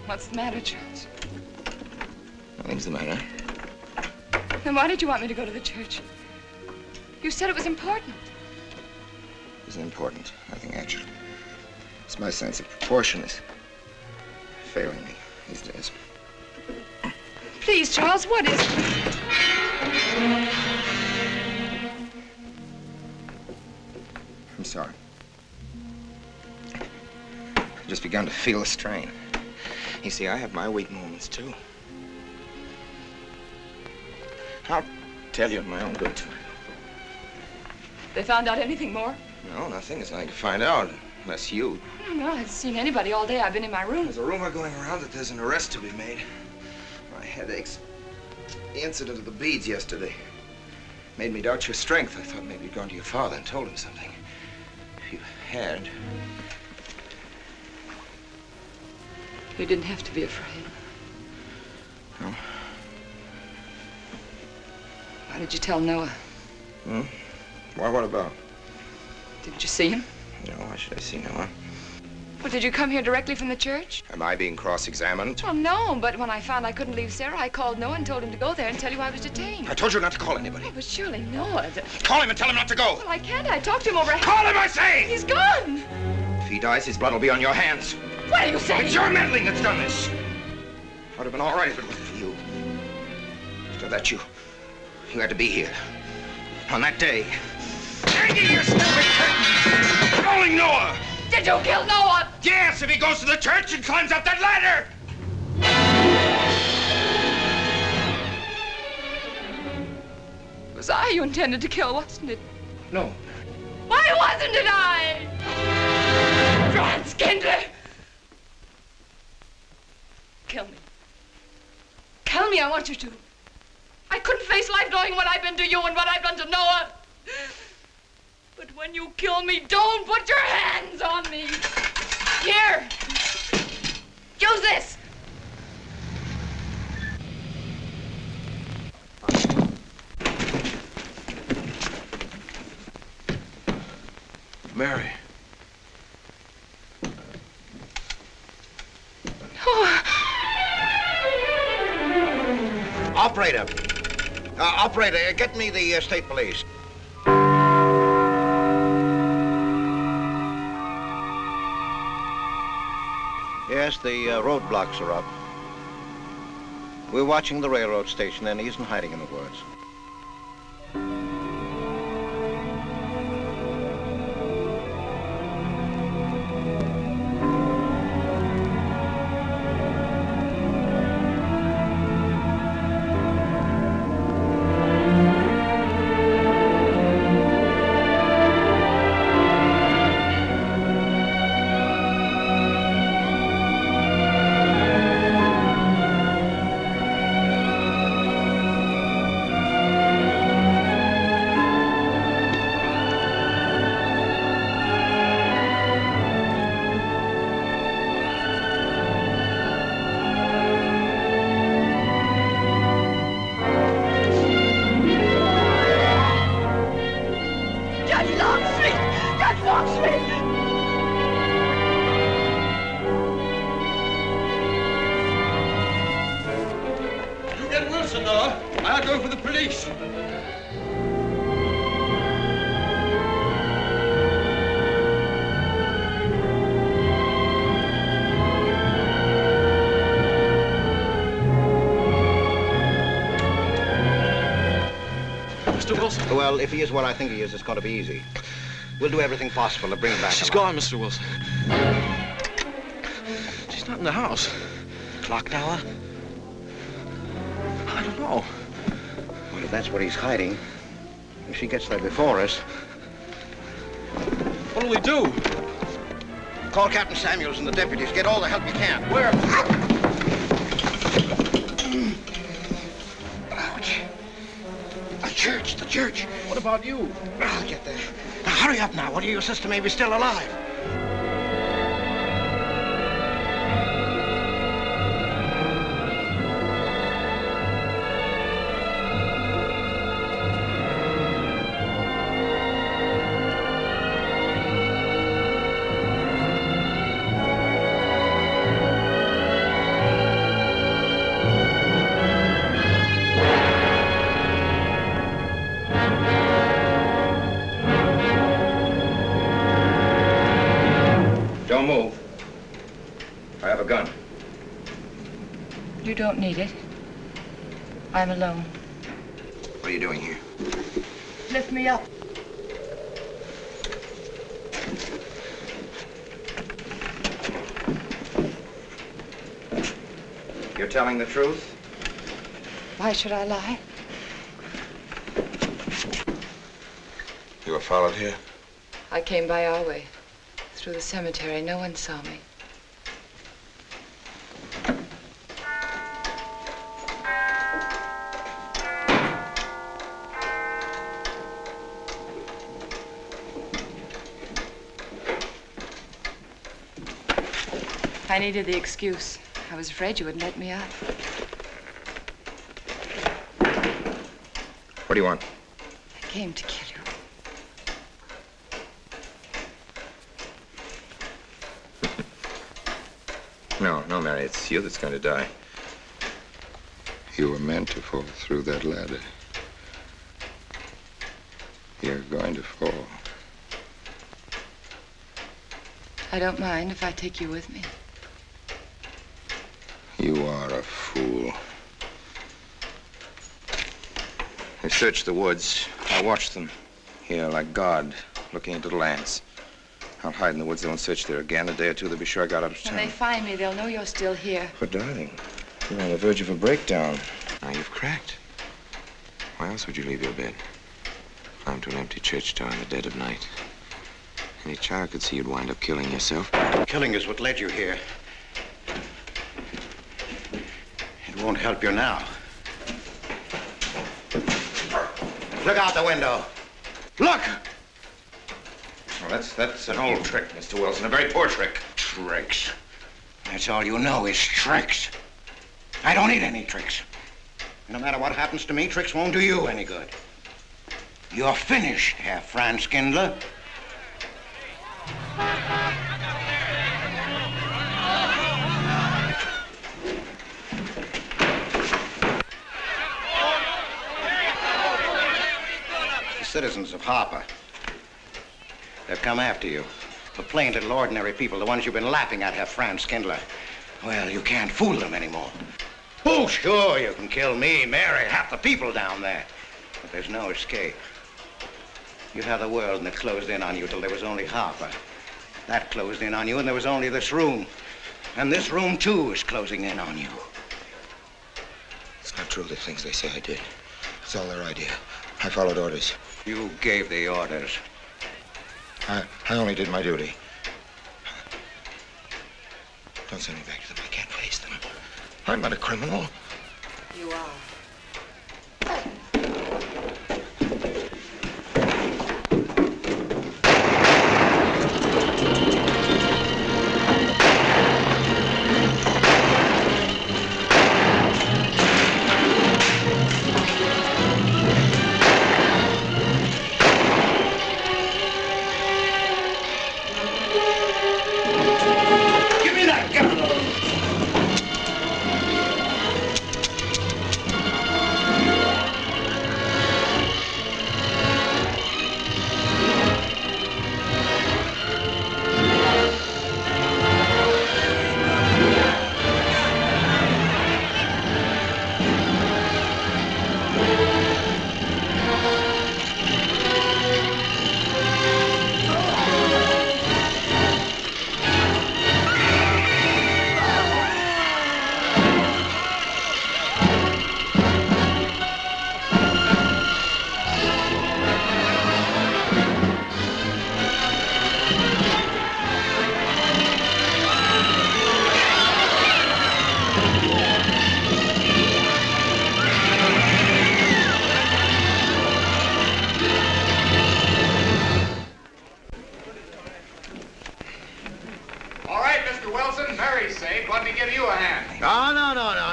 Speaker 22: What's the matter, Charles?
Speaker 18: Nothing's the matter.
Speaker 22: Then why did you want me to go to the church? You said it was important.
Speaker 24: Isn't important. Nothing actually. It's my sense of proportion is failing me these days.
Speaker 22: Please, Charles, what is it?
Speaker 24: I'm sorry. I've just begun to feel a strain. You see, I have my weak moments, too. I'll tell you in my own good time.
Speaker 22: They found out anything more?
Speaker 24: No, nothing is I can find out, unless you.
Speaker 22: No, I haven't seen anybody all day. I've been in my room.
Speaker 24: There's a rumor going around that there's an arrest to be made. My headaches. The incident of the beads yesterday made me doubt your strength. I thought maybe you'd gone to your father and told him something. If you had.
Speaker 22: You didn't have to be afraid.
Speaker 24: No?
Speaker 22: Why did you tell Noah?
Speaker 24: Hmm? Why, what about?
Speaker 22: Didn't you see him?
Speaker 24: No, why should I see Noah?
Speaker 22: Well, did you come here directly from the church?
Speaker 24: Am I being cross-examined?
Speaker 22: Well, no, but when I found I couldn't leave Sarah, I called Noah and told him to go there and tell you I was detained.
Speaker 24: I told you not to call anybody.
Speaker 22: Oh, but surely Noah...
Speaker 24: Call him and tell him not to go.
Speaker 22: Well, I can't. I talked to him over...
Speaker 24: Call him, I say!
Speaker 22: He's gone!
Speaker 24: If he dies, his blood will be on your hands.
Speaker 22: What are you saying?
Speaker 24: It's your meddling that's done this. I would have been all right if it wasn't for you. After that, you had to be here. On that day. Hanging your stupid curtains! Calling Noah!
Speaker 22: Did you kill Noah?
Speaker 24: Yes, if he goes to the church and climbs up that ladder!
Speaker 22: It was I you intended to kill, wasn't it?
Speaker 24: No.
Speaker 22: Why wasn't it I? Franz Kindler! Kill me. Kill me, I want you to. I couldn't face life knowing what I've been to you and what I've done to Noah. But when you kill me, don't put your hands on me. Here. Use this.
Speaker 2: Mary.
Speaker 1: Operator. Operator, get me the state police.
Speaker 20: Yes, the roadblocks are up. We're watching the railroad station, and he isn't hiding in the woods.
Speaker 4: I'll go for the police.
Speaker 3: Mr. Wilson?
Speaker 20: Well, if he is what I think he is, it's going to be easy. We'll do everything possible to bring him back.
Speaker 3: She's gone, Mr. Wilson. She's not in the house.
Speaker 20: Clock tower?
Speaker 3: I don't know.
Speaker 20: Well, if that's what he's hiding, if she gets there before us...
Speaker 3: What do we do?
Speaker 1: Call Captain Samuels and the deputies. Get all the help you can.
Speaker 3: Where?
Speaker 1: Ouch. The church.
Speaker 3: What about you?
Speaker 1: I'll get there. Now, hurry up now. One of your sister may be still alive.
Speaker 20: Don't move. I have a gun.
Speaker 12: You don't need it. I'm alone.
Speaker 20: What are you doing here?
Speaker 12: Lift me up.
Speaker 20: You're telling the truth?
Speaker 12: Why should I lie?
Speaker 5: You were followed here?
Speaker 12: I came by our way. Through the cemetery. No one saw me. I needed the excuse. I was afraid you wouldn't let me up.
Speaker 20: What do you want?
Speaker 12: I came to kill you.
Speaker 5: No, Mary, it's you that's going to die.
Speaker 24: You were meant to fall through that ladder. You're going to fall.
Speaker 12: I don't mind if I take you with me.
Speaker 24: You are a fool.
Speaker 5: They searched the woods. I watched them here like God, looking into the lands. I'll hide in the woods. They won't search there again. A day or two, they'll be sure I got out of
Speaker 12: When
Speaker 5: town.
Speaker 12: they find me, they'll know you're still here.
Speaker 5: But, darling, you're on the verge of a breakdown. Now, you've cracked. Why else would you leave your bed? Climb to an empty church tower in the dead of night. Any child could see you'd wind up killing yourself.
Speaker 1: Killing is what led you here. It won't help you now. Look out the window. Look!
Speaker 5: Well, that's an old trick, Mr. Wilson. A very poor trick.
Speaker 1: Tricks. That's all you know is tricks. I don't need any tricks. No matter what happens to me, tricks won't do you any good. You're finished, Herr Franz Kindler. The citizens of Harper. They've come after you. The plain little ordinary people, the ones you've been laughing at, Herr Franz Kindler. Well, you can't fool them anymore. Oh, sure, you can kill me, Mary, half the people down there. But there's no escape. You had the world and it closed in on you till there was only Harper. That closed in on you and there was only this room. And this room, too, is closing in on you.
Speaker 24: It's not true, the things they say I did. It's all their idea. I followed orders.
Speaker 1: You gave the orders.
Speaker 24: I only did my duty. Don't send me back to them. I can't face them. I'm not a criminal.
Speaker 16: You are.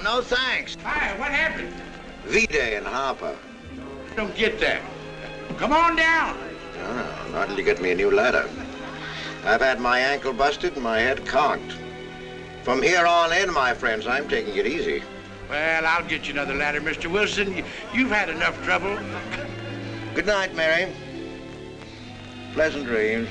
Speaker 1: No, thanks.
Speaker 11: Hi, what happened?
Speaker 1: V-Day in Harper.
Speaker 11: Don't get that. Come on down.
Speaker 1: Oh, not till you get me a new ladder. I've had my ankle busted and my head conked. From here on in, my friends, I'm taking it easy.
Speaker 11: Well, I'll get you another ladder, Mr. Wilson. You've had enough trouble.
Speaker 1: Good night, Mary. Pleasant dreams.